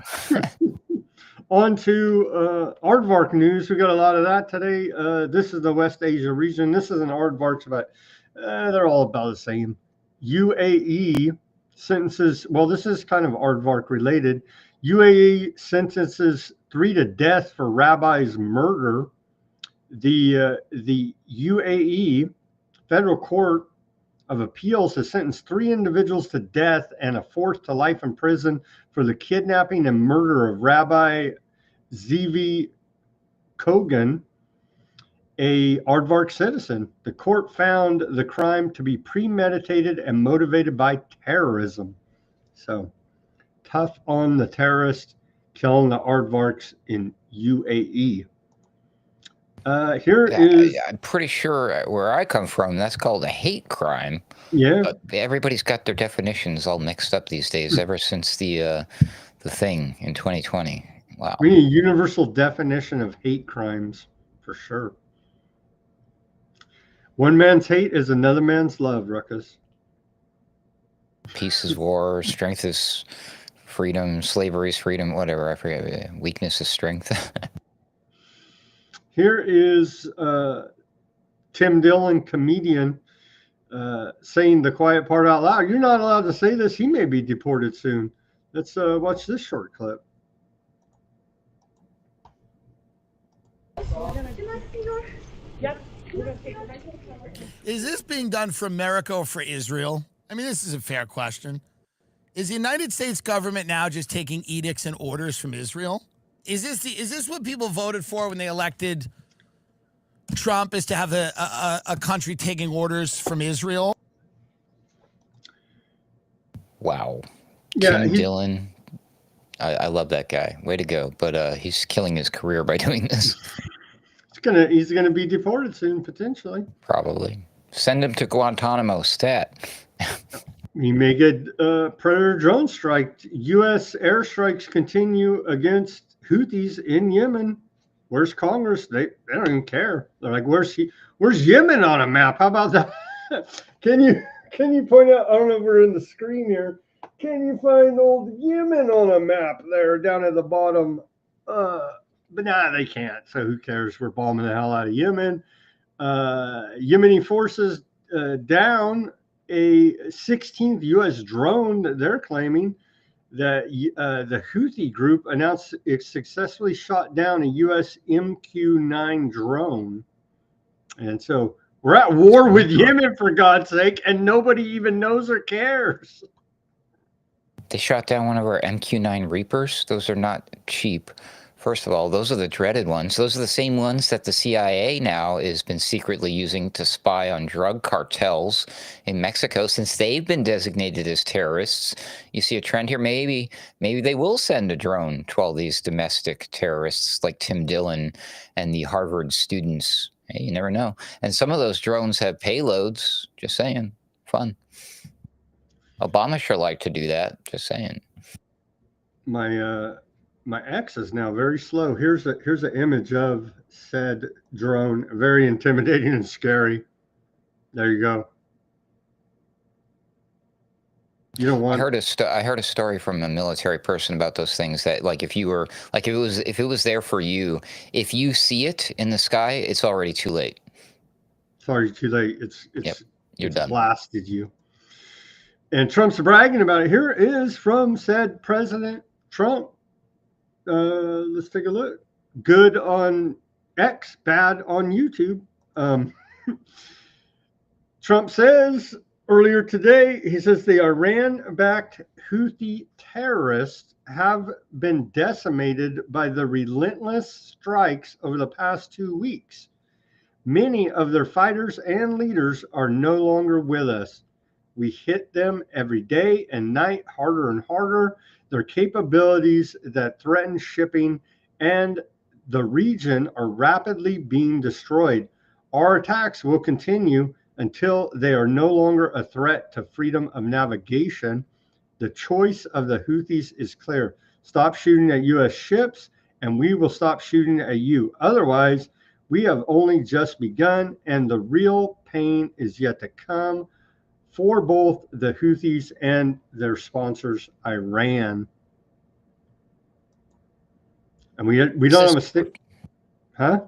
On to aardvark news. We got a lot of that today. This is the West Asia region. This is an aardvark, but they're all about the same. UAE sentences, well, this is kind of aardvark related. UAE sentences 3 to death for rabbi's murder. The UAE Federal Court of Appeals has sentenced 3 individuals to death and a 4th to life in prison for the kidnapping and murder of Rabbi Zevi Kogan, a aardvark citizen. The court found the crime to be premeditated and motivated by terrorism. So, tough on the terrorists killing the aardvarks in UAE.
I'm pretty sure where I come from, that's called a hate crime.
Yeah.
But everybody's got their definitions all mixed up these days, ever since the thing in 2020. Wow.
We need a universal definition of hate crimes, for sure. One man's hate is another man's love, Ruckus.
Peace is war, strength is freedom, slavery is freedom, whatever. I forget. Weakness is strength.
Here is Tim Dillon, comedian, saying the quiet part out loud. You're not allowed to say this. He may be deported soon. Let's watch this short clip.
Is this being done for America or for Israel? I mean, this is a fair question. Is the United States government now just taking edicts and orders from Israel? Is this what people voted for when they elected Trump, is to have a country taking orders from Israel?
Wow.
Yeah,
Tim Dillon. I love that guy. Way to go. But he's killing his career by doing this.
He's gonna be deported soon, potentially.
Probably. Send him to Guantanamo, stat.
He may get Predator drone striked. U.S. airstrikes continue against Houthis in Yemen. Where's Congress? They don't even care. They're like, where's Yemen on a map? How about that? Can you point out? I don't know if we're in the screen here. Can you find old Yemen on a map there down at the bottom? But nah, they can't. So who cares? We're bombing the hell out of Yemen. Yemeni forces down a 16th U.S. drone that they're claiming that the Houthi group announced it successfully shot down a U.S. MQ-9 drone. And so We're at war with Yemen, for God's sake, and nobody even knows or cares.
They shot down one of our MQ-9 Reapers. Those are not cheap. First of all, those are the dreaded ones. Those are the same ones that the CIA now has been secretly using to spy on drug cartels in Mexico since they've been designated as terrorists. You see a trend here? Maybe they will send a drone to all these domestic terrorists like Tim Dillon and the Harvard students. Hey, you never know. And some of those drones have payloads. Just saying. Fun. Obama sure liked to do that. Just saying.
My X is now very slow. Here's an image of said drone. Very intimidating and scary. There you go. You don't want.
I heard a story from a military person about those things that, like, if it was there for you, if you see it in the sky, it's already too late.
It's already too late.
You're done.
Blasted you. And Trump's bragging about it. Here it is from said President Trump. Let's take a look. Good on X, bad on YouTube. Trump says earlier today, he says the Iran-backed Houthi terrorists have been decimated by the relentless strikes over the past 2 weeks. Many of their fighters and leaders are no longer with us. We hit them every day and night, harder and harder. Their capabilities that threaten shipping and the region are rapidly being destroyed. Our attacks will continue until they are no longer a threat to freedom of navigation. The choice of the Houthis is clear. Stop shooting at U.S. ships, and we will stop shooting at you. Otherwise, we have only just begun, and the real pain is yet to come for both the Houthis and their sponsors, Iran. And we don't have a stick. Huh?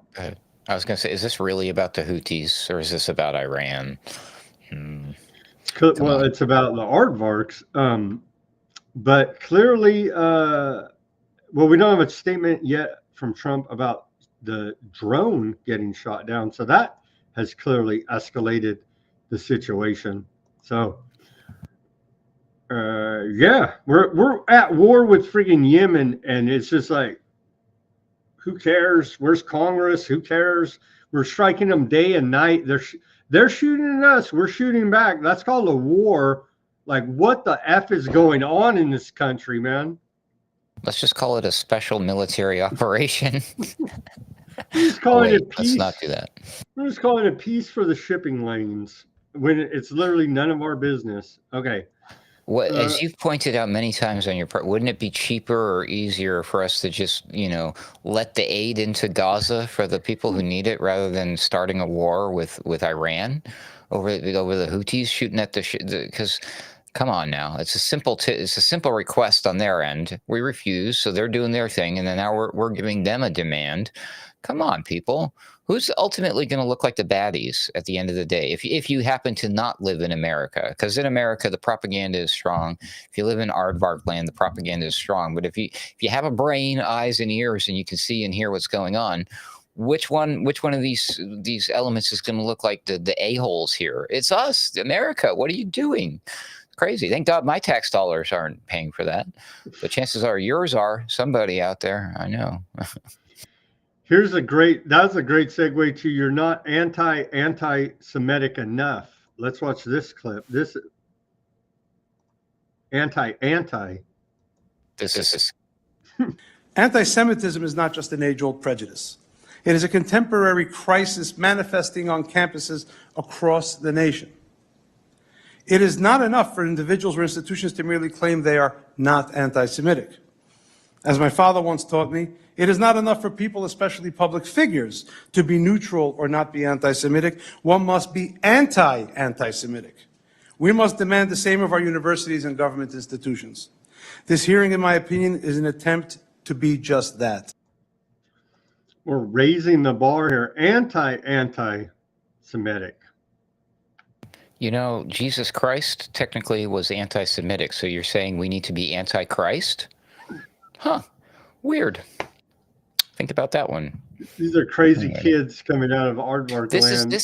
I was going to say, is this really about the Houthis or is this about Iran?
Well, it's about the aardvarks. But clearly, well, we don't have a statement yet from Trump about the drone getting shot down. So that has clearly escalated the situation. So, yeah, we're at war with freaking Yemen, and it's just like, who cares? Where's Congress? Who cares? We're striking them day and night. They're shooting at us. We're shooting back. That's called a war. Like, what the F is going on in this country, man?
Let's just call it a special military operation.
We're just calling it peace.
Let's not do that.
We're just calling it peace for the shipping lanes when it's literally none of our business. Okay.
What, as you've pointed out many times on your part, wouldn't it be cheaper or easier for us to just, let the aid into Gaza for the people who need it rather than starting a war with Iran over the Houthis shooting at because come on now, it's a simple request on their end. We refuse, so they're doing their thing, and then now we're giving them a demand. Come on, people. Who's ultimately going to look like the baddies at the end of the day? If you happen to not live in America, because in America the propaganda is strong. If you live in aardvark land, the propaganda is strong. But if you have a brain, eyes, and ears, and you can see and hear what's going on, which one of these elements is going to look like the a-holes here? It's us, America. What are you doing? Crazy. Thank God my tax dollars aren't paying for that. But chances are yours are. Somebody out there, I know.
That's a great segue to you're not anti-Semitic enough. Let's watch this clip. This anti.
This is
Anti-Semitism is not just an age-old prejudice. It is a contemporary crisis manifesting on campuses across the nation. It is not enough for individuals or institutions to merely claim they are not anti-Semitic. As my father once taught me, it is not enough for people, especially public figures, to be neutral or not be anti-Semitic. One must be anti-Semitic. We must demand the same of our universities and government institutions. This hearing, in my opinion, is an attempt to be just that.
We're raising the bar here. Anti-Semitic.
Jesus Christ technically was anti-Semitic, so you're saying we need to be anti-Christ? Huh. Weird. Think about that one.
These are crazy kids coming out of aardvark land.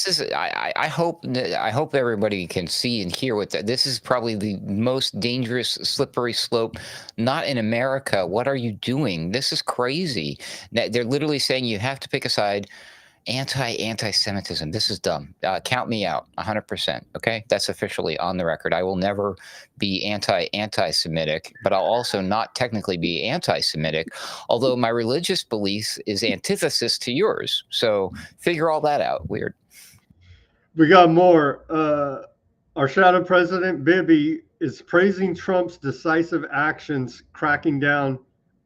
I hope everybody can see and hear what this is. Probably the most dangerous slippery slope, not in America. What are you doing? This is crazy. They're literally saying you have to pick a side. Anti-Semitism. This is dumb. Count me out. 100%. Okay, that's officially on the record. I will never be anti-Semitic, but I'll also not technically be anti-Semitic, although my religious belief is antithesis to yours. So figure all that out. Weird.
We got more. Our shadow president Bibi is praising Trump's decisive actions cracking down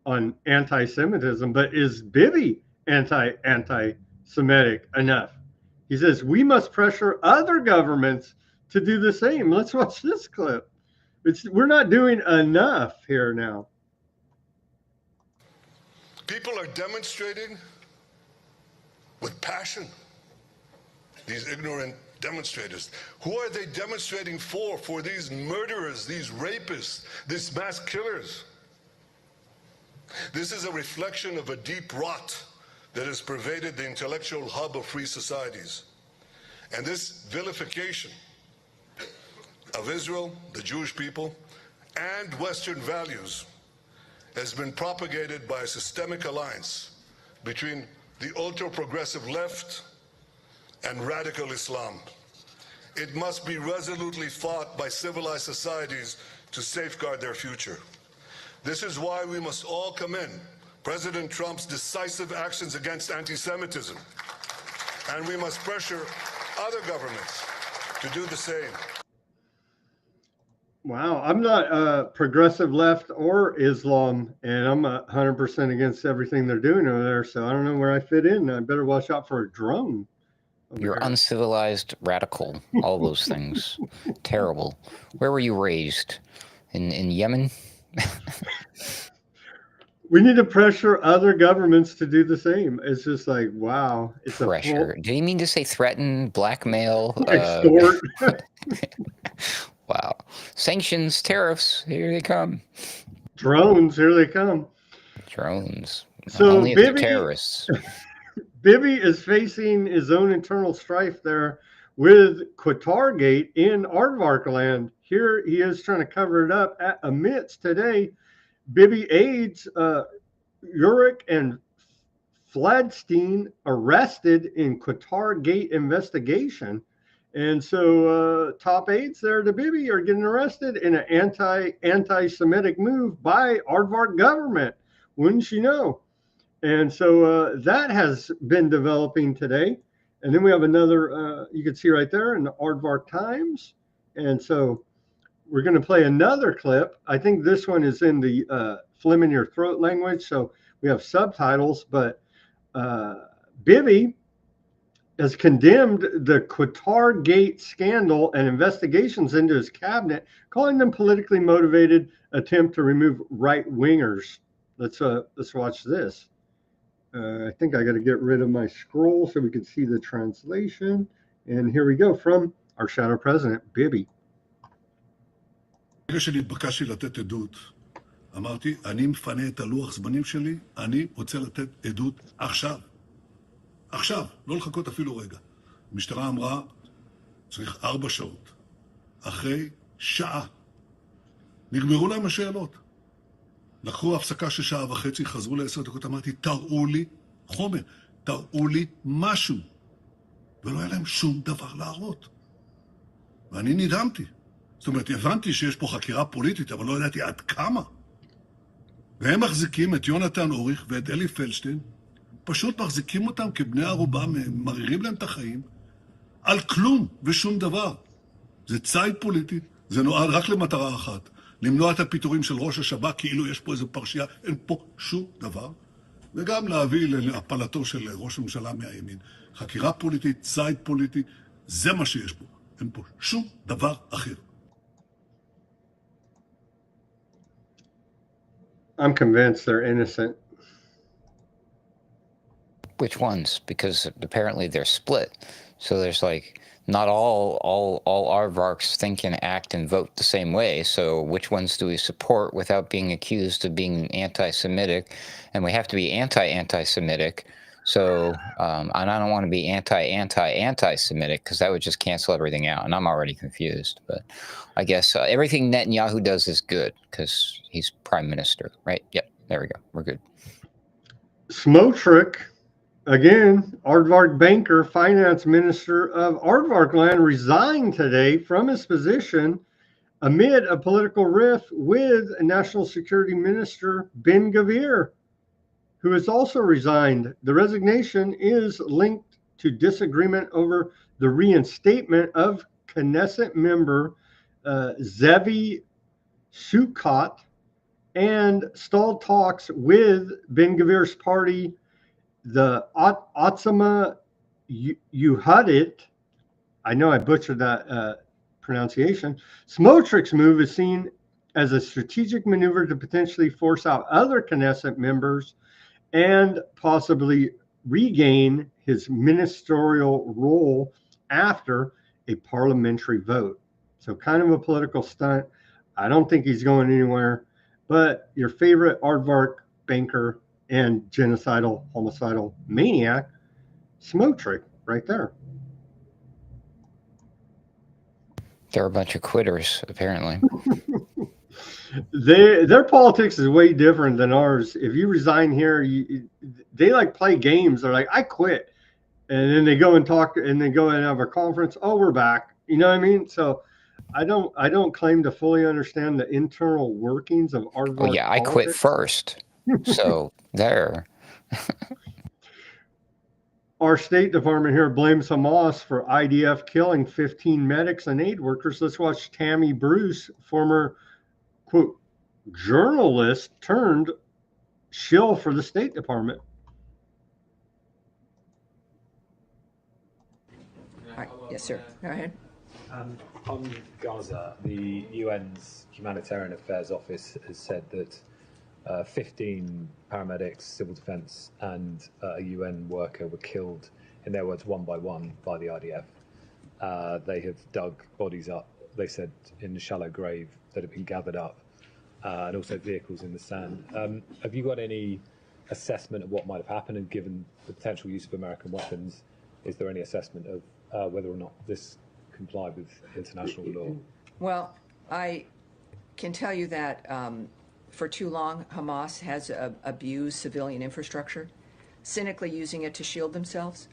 on anti-Semitism, but is Bibi anti-Semitic enough? He says we must pressure other governments to do the same. Let's watch this clip. We're not doing enough here now.
People are demonstrating with passion. These ignorant demonstrators. Who are they demonstrating for? For these murderers, these rapists, these mass killers. This is a reflection of a deep rot that has pervaded the intellectual hub of free societies. And this vilification of Israel, the Jewish people, and Western values has been propagated by a systemic alliance between the ultra-progressive left and radical Islam. It must be resolutely fought by civilized societies to safeguard their future. This is why we must all commend President Trump's decisive actions against anti-Semitism, and we must pressure other governments to do the same.
Wow, I'm not progressive left or Islam, and I'm 100% against everything they're doing over there, so I don't know where I fit in. I better watch out for a drone.
You're uncivilized, radical, all those things. Terrible. Where were you raised? In Yemen?
We need to pressure other governments to do the same. It's just like, wow. It's
pressure. Do you mean to say threaten, blackmail?
Extort.
Wow. Sanctions, tariffs, here they come.
Drones, here they come.
Drones.
So
only if they're terrorists.
Bibi is facing his own internal strife there with Qatargate in aardvark land. Here he is trying to cover it up amidst today. Bibi aides Urich and Fladstein arrested in Qatargate investigation. And so top aides there to Bibi are getting arrested in an anti-Semitic move by aardvark government. Wouldn't you know? And so that has been developing today. And then we have another, you can see right there in the Aardvark Times. And so we're going to play another clip. I think this one is in the phlegm in your throat language. So we have subtitles, but Bibi has condemned the Qatargate scandal and investigations into his cabinet, calling them politically motivated attempt to remove right-wingers. Let's watch this. I think I got to get rid of my scroll so we can see the translation. And here we go from our shadow president, Bibi.
ברגע שנתבקשתי לתת עדות, אמרתי, אני מפנה את הלוח זמנים שלי, אני רוצה לתת עדות עכשיו. עכשיו, לא לחכות אפילו רגע. המשטרה אמרה, צריך 4 שעות. אחרי שעה. נגמרו להם השאלות. לקחו הפסקה של 1.5 שעות, חזרו ל10 דקות, אמרתי, תראו לי חומר, תראו לי משהו. ולא היה להם שום דבר להראות. ואני נדהמתי. זאת אומרת, הבנתי שיש פה חקירה פוליטית, אבל לא ידעתי עד כמה. והם מחזיקים את יונתן אוריך ואת אלי פלדשטיין, פשוט מחזיקים אותם כבני ערובה, מרירים להם את החיים, על כלום ושום דבר. זה ציד פוליטי, זה נועד רק למטרה אחת, למנוע את הפיטורים של ראש השב"כ, כאילו יש פה איזו פרשייה, אין פה שום דבר, וגם להביא להפלתו של ראש הממשלה מהימין. חקירה פוליטית, ציד פוליטי, זה מה שיש פה. אין פה שום דבר אחר.
I'm convinced they're innocent.
Which ones? Because apparently they're split. So there's like not all aardvarks think and act and vote the same way. So which ones do we support without being accused of being anti-Semitic? And we have to be anti-Semitic. So, and I don't want to be anti-Semitic because that would just cancel everything out, and I'm already confused. But I guess everything Netanyahu does is good because he's prime minister, right? Yep, there we go. We're good.
Smotrich, again, Aardvark banker, finance minister of Aardvark land, resigned today from his position amid a political rift with National Security Minister Ben Gvir, who has also resigned. The resignation is linked to disagreement over the reinstatement of Knesset member Zevi Sukkot and stalled talks with Ben Gvir's party, the Otzma Yehudit. I know I butchered that pronunciation. Smotrich's move is seen as a strategic maneuver to potentially force out other Knesset members and possibly regain his ministerial role after a parliamentary vote. So kind of a political stunt. I don't think he's going anywhere, but your favorite aardvark banker and genocidal, homicidal maniac, Smotrich, right there.
They're a bunch of quitters, apparently.
Their politics is way different than ours. If you resign here, they like play games. They're like, I quit, and then they go and talk, and they go and have a conference. Oh, we're back. You know what I mean? So I don't claim to fully understand the internal workings of Aardvark
Well, yeah, I quit
politics.
first, so there.
Our State Department here blames Hamas for IDF killing 15 medics and aid workers. Let's watch Tammy Bruce, former, quote, journalist turned shill for the State Department.
Yes, sir. Go ahead. On Gaza, the UN's Humanitarian Affairs Office has said that 15 paramedics, civil defense, and a UN worker were killed, in their words, one by one by the IDF. They have dug bodies up, they said, in the shallow grave that have been gathered up, and also vehicles in the sand. Have you got any assessment of what might have happened, and given the potential use of American weapons, is there any assessment of whether or not this complied with international law? Well, I can tell you that for too long, Hamas has abused civilian infrastructure, cynically using it to shield themselves.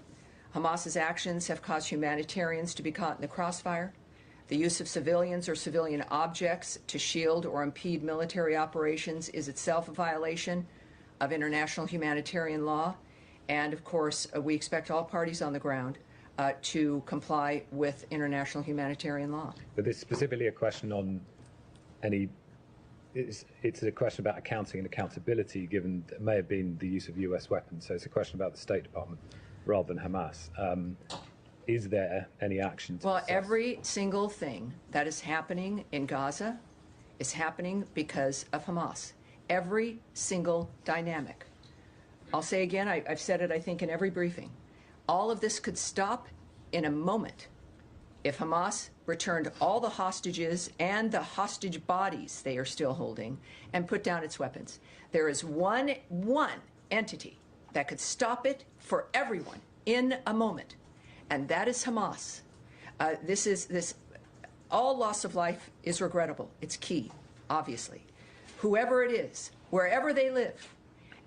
Hamas's actions have caused humanitarians to be caught in the crossfire. The use of civilians or civilian objects to shield or impede military operations is itself a violation of international humanitarian law. And of course, we expect all parties on the ground to comply with international humanitarian law. But this is specifically a question on any, it's a question about accounting and accountability, given that it may have been the use of US weapons. So it's a question about the State Department rather than Hamas. Is there any action to assess? Every single thing that is happening in Gaza is happening because of Hamas. Every single dynamic. I'll say again, I've said it, I think, in every briefing. All of this could stop in a moment if Hamas returned all the hostages and the hostage bodies they are still holding and put down its weapons. There is one entity that could stop it for everyone in a moment, and that is Hamas. All loss of life is regrettable. It's key, obviously. Whoever it is, wherever they live,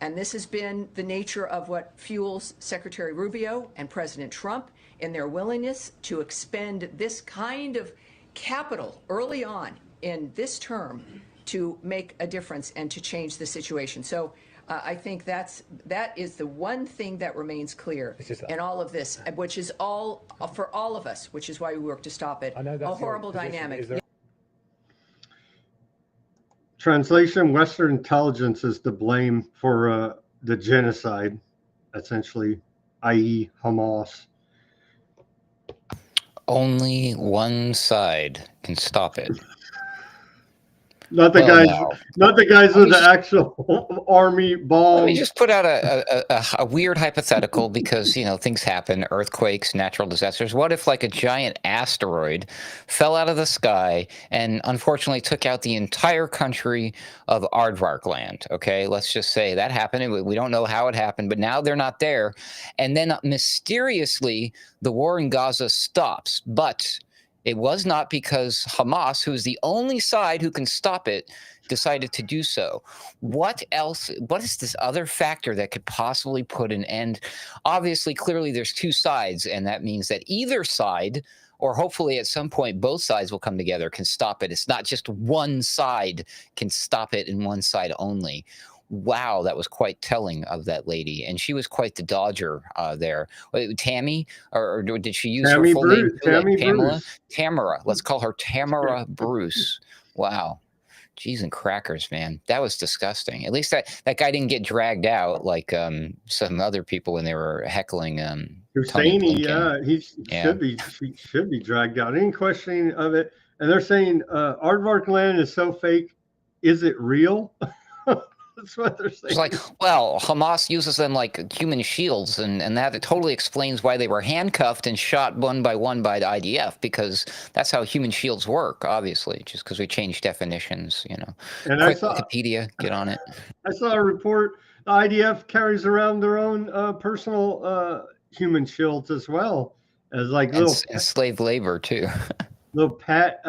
and this has been the nature of what fuels Secretary Rubio and President Trump in their willingness to expend this kind of capital early on in this term to make a difference and to change the situation. So I think that is the one thing that remains clear in all of this, which is all for all of us, which is why we work to stop it. A horrible dynamic.
Translation: Western intelligence is to blame for the genocide, essentially, i.e. Hamas.
Only one side can stop it.
Not the
Well,
guys,
no.
not the guys
Let
with
me
the
just-
actual army bombs.
Let me just put out a weird hypothetical because, things happen, earthquakes, natural disasters. What if like a giant asteroid fell out of the sky and unfortunately took out the entire country of Aardvark land? Okay, let's just say that happened. We don't know how it happened, but now they're not there. And then mysteriously, the war in Gaza stops. But it was not because Hamas, who is the only side who can stop it, decided to do so. What else? What is this other factor that could possibly put an end? Obviously, clearly, there's two sides, and that means that either side, or hopefully at some point both sides will come together, can stop it. It's not just one side can stop it and one side only. Wow, that was quite telling of that lady, and she was quite the dodger there. Tammy, or did she use her full name too, like Pamela?
Bruce.
Tamara. Let's call her Tamara Bruce. Wow. Cheese and crackers, man. That was disgusting. At least that guy didn't get dragged out like some other people when they were heckling Tony Blinken.
He should be dragged out. Any questioning of it? And they're saying Aardvark land is so fake. Is it real? That's what they're saying.
It's like, well, Hamas uses them like human shields, and that totally explains why they were handcuffed and shot one by the IDF, because that's how human shields work, obviously, just because we changed definitions,
And
Quick Wikipedia, get on it.
I saw a report. The IDF carries around their own personal human shields as well as like
and slave labor too.
little pet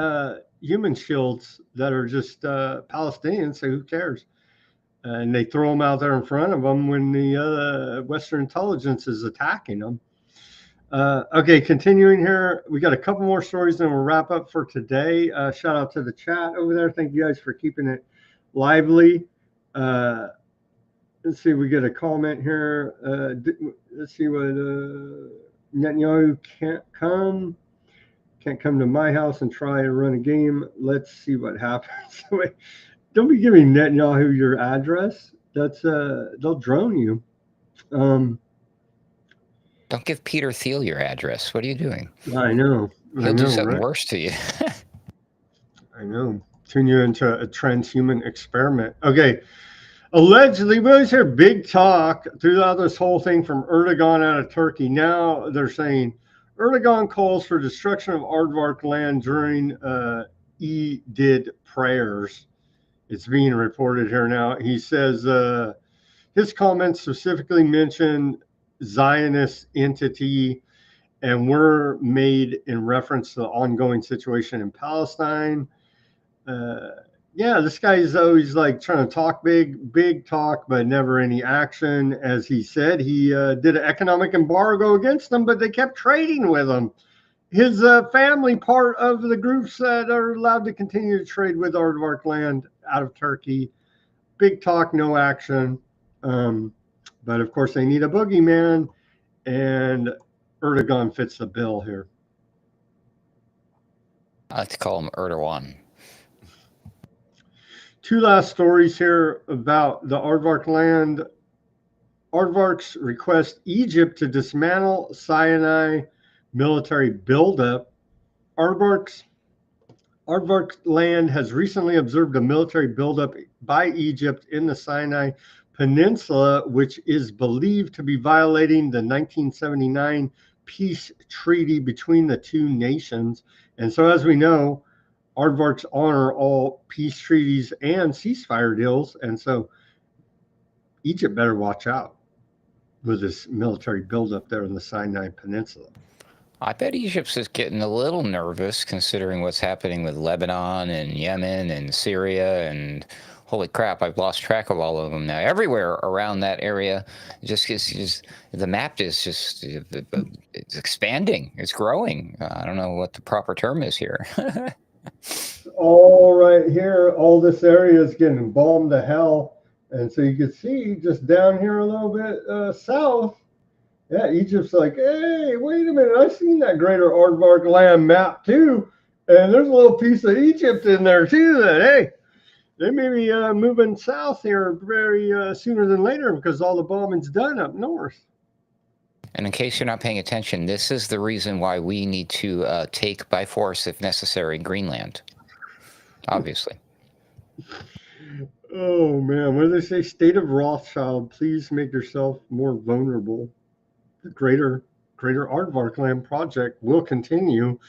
human shields that are just Palestinians. So who cares? And they throw them out there in front of them when the Western intelligence is attacking them. Okay, continuing here. We got a couple more stories, then we'll wrap up for today. Shout out to the chat over there. Thank you guys for keeping it lively. Let's see, we get a comment here. Let's see what Netanyahu can't come to my house and try to run a game. Let's see what happens. Wait. Don't be giving Netanyahu your address. That's they'll drone you.
Don't give Peter Thiel your address. What are you doing?
I know.
He'll do something worse to you.
I know. Turn you into a transhuman experiment. Okay. Allegedly, we always hear big talk throughout this whole thing from Erdogan out of Turkey. Now they're saying Erdogan calls for destruction of Aardvark land during Eid prayers. It's being reported here now. He says his comments specifically mention Zionist entity and were made in reference to the ongoing situation in Palestine. This guy is always like trying to talk big talk, but never any action. As he said, he did an economic embargo against them, but they kept trading with him. His family, part of the groups that are allowed to continue to trade with Aardvark land out of Turkey. Big talk, no action. But of course, they need a boogeyman, and Erdogan fits the bill here.
I like to call him Erdogan.
Two last stories here about the Aardvark land. Aardvarks request Egypt to dismantle Sinai military buildup. Aardvark land has recently observed a military buildup by Egypt in the Sinai Peninsula, which is believed to be violating the 1979 peace treaty between the two nations. And so, as we know, Aardvarks honor all peace treaties and ceasefire deals. And so Egypt better watch out with this military buildup there in the Sinai Peninsula.
I bet Egypt's just getting a little nervous considering what's happening with Lebanon and Yemen and Syria, and holy crap, I've lost track of all of them now. Everywhere around that area, the map is just it's expanding, it's growing. I don't know what the proper term is here.
All right here, all this area is getting bombed to hell, and so you can see just down here a little bit south. Yeah, Egypt's like, hey, wait a minute, I've seen that greater Aardvark land map too, and there's a little piece of Egypt in there too that, hey, they may be moving south here very sooner than later because all the bombing's done up north.
And in case you're not paying attention, this is the reason why we need to take by force, if necessary, Greenland, obviously.
Oh man, what do they say? State of Rothschild, please make yourself more vulnerable. The greater Aardvark land project will continue.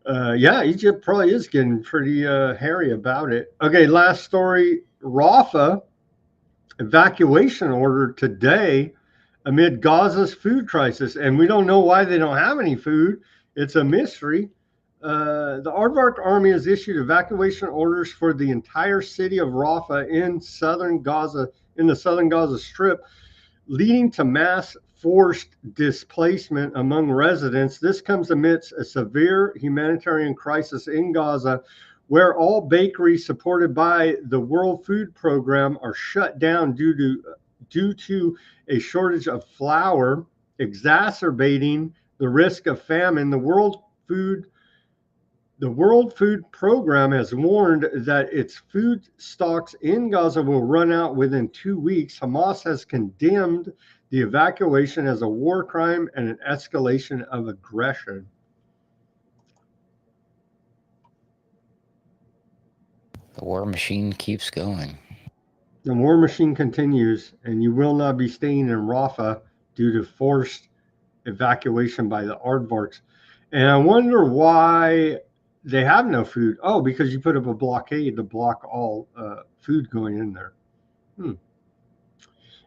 Yeah, Egypt probably is getting pretty hairy about it. Okay, last story. Rafah evacuation order today amid Gaza's food crisis, and we don't know why they don't have any food. It's a mystery. The Aardvark army has issued evacuation orders for the entire city of Rafah in southern Gaza, in the southern Gaza Strip, leading to mass forced displacement among residents. This comes amidst a severe humanitarian crisis in Gaza, where all bakeries supported by the World Food Program are shut down due to a shortage of flour, exacerbating the risk of famine. The World Food Program has warned that its food stocks in Gaza will run out within 2 weeks. Hamas has condemned the evacuation as a war crime and an escalation of aggression.
The war machine keeps going.
The war machine continues, and you will not be staying in Rafah due to forced evacuation by the Aardvarks. And I wonder why they have no food. Oh, because you put up a blockade to block all food going in there.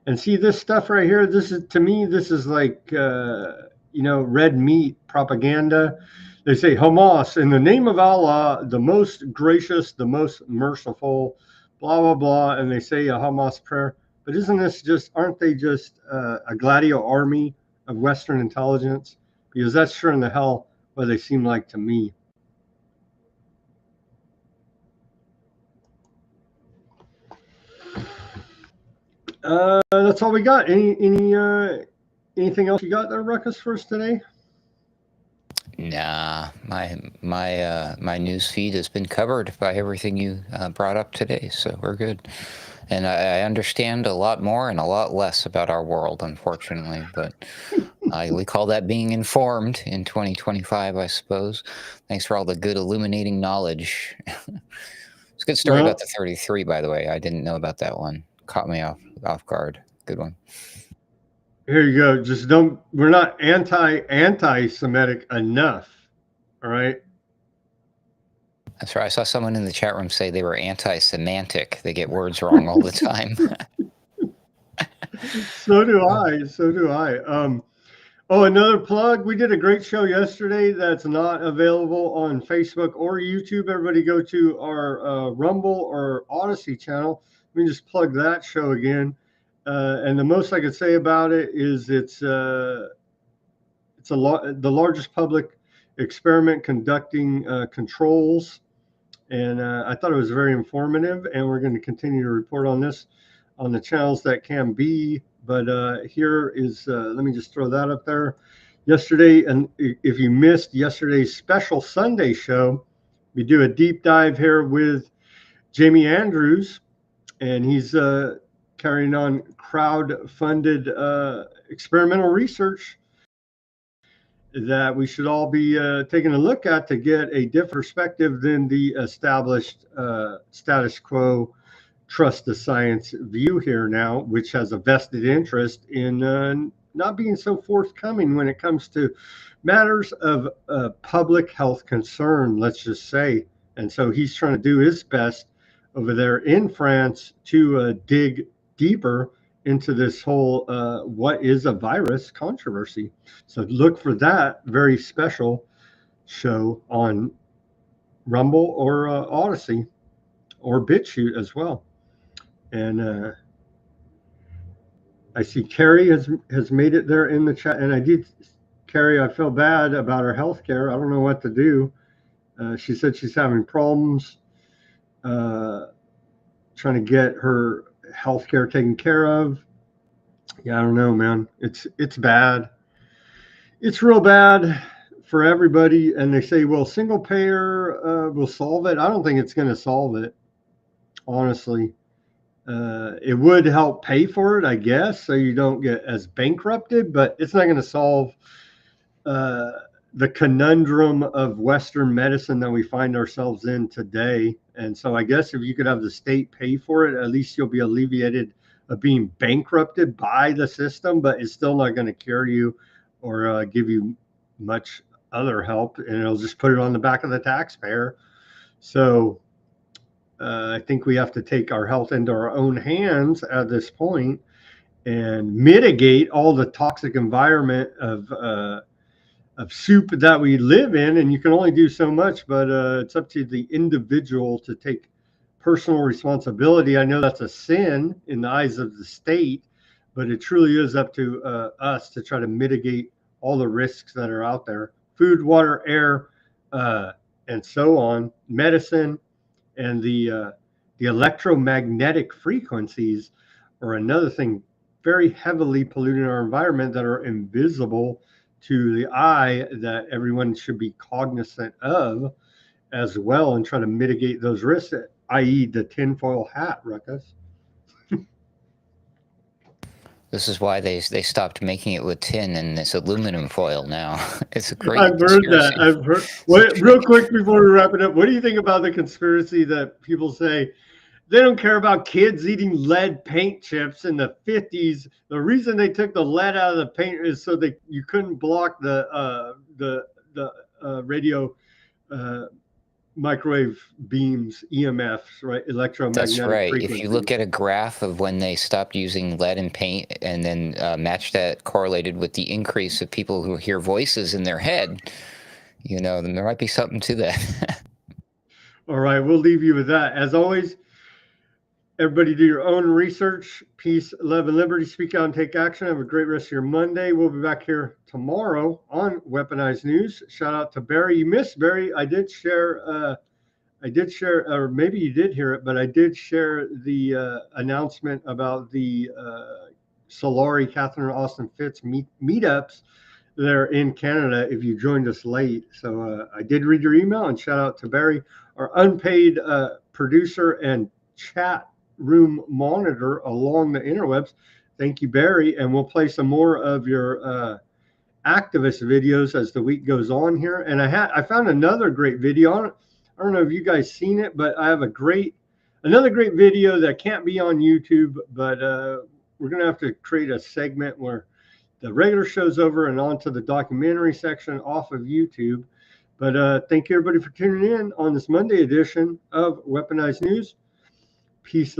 And see this stuff right here. This is, to me, this is like red meat propaganda. They say Hamas, in the name of Allah, the most gracious, the most merciful, blah blah blah, and they say a Hamas prayer. But aren't they just a gladio army of Western intelligence? Because that's sure in the hell what they seem like to me. That's all we got. Anything else you got there, Ruckus, for us today?
Nah, my news feed has been covered by everything you brought up today, so we're good. And I understand a lot more and a lot less about our world, unfortunately, but we call that being informed in 2025, I suppose. Thanks for all the good illuminating knowledge. It's a good story about the 33, by the way. I didn't know about that one. Caught me off guard. Good one.
Here you go. Just don't. We're not anti-Semitic enough. All right.
That's right. I saw someone in the chat room say they were anti-semantic. They get words wrong all the time.
So do I. Oh, another plug. We did a great show yesterday that's not available on Facebook or YouTube. Everybody go to our Rumble or Odyssey channel. Let me just plug that show again. And the most I could say about it is it's the largest public experiment conducting controls. And I thought it was very informative, and we're going to continue to report on this on the channels that can be. But here is, let me just throw that up there. Yesterday, and if you missed yesterday's special Sunday show, we do a deep dive here with Jamie Andrews, and he's carrying on crowd-funded experimental research that we should all be taking a look at to get a different perspective than the established status quo trust the science view here now, which has a vested interest in not being so forthcoming when it comes to matters of public health concern, let's just say. And so he's trying to do his best over there in France to dig deeper into this whole what is a virus controversy. So look for that very special show on Rumble or Odyssey or BitChute as well. And I see Carrie has made it there in the chat. And Carrie, I feel bad about her health care. I don't know what to do. She said she's having problems trying to get her health care taken care of. Yeah, I don't know, man. It's bad. It's real bad for everybody. And they say, well, single payer will solve it. I don't think it's going to solve it, honestly. It would help pay for it, I guess, so you don't get as bankrupted, but it's not going to solve the conundrum of Western medicine that we find ourselves in today. And so I guess if you could have the state pay for it, at least you'll be alleviated of being bankrupted by the system, but it's still not going to cure you or give you much other help, and it'll just put it on the back of the taxpayer. So I think we have to take our health into our own hands at this point and mitigate all the toxic environment of soup that we live in. And you can only do so much, but it's up to the individual to take personal responsibility. I know that's a sin in the eyes of the state, but it truly is up to us to try to mitigate all the risks that are out there: food, water, air, and so on, medicine, and the electromagnetic frequencies are another thing very heavily polluting our environment that are invisible to the eye, that everyone should be cognizant of as well and try to mitigate those risks, i.e. the tinfoil hat, Ruckus.
This is why they stopped making it with tin and it's aluminum foil now. It's a great
I've heard that. I've heard. Wait, real quick before we wrap it up, what do you think about the conspiracy that people say they don't care about kids eating lead paint chips in the 50s? The reason they took the lead out of the paint is so that you couldn't block the radio microwave beams, EMFs, right? Electromagnetic
That's right.
frequencies.
If you look at a graph of when they stopped using lead and paint and then match that correlated with the increase of people who hear voices in their head, you know, then there might be something to that.
All right, we'll leave you with that. As always, everybody do your own research. Peace, love, and liberty. Speak out and take action. Have a great rest of your Monday. We'll be back here tomorrow on Weaponized News. Shout out to Barry. You missed Barry. I did share, or maybe you did hear it, but I did share the announcement about the Solari, Catherine Austin Fitz meetups there in Canada if you joined us late. So I did read your email, and shout out to Barry, our unpaid producer and chat room monitor along the interwebs. Thank you, Barry. And we'll play some more of your activist videos as the week goes on here. And I found another great video. I don't know if you guys seen it, but I have another great video that can't be on YouTube, but we're going to have to create a segment where the regular show's over and on to the documentary section off of YouTube. But thank you, everybody, for tuning in on this Monday edition of Weaponized News. Peace.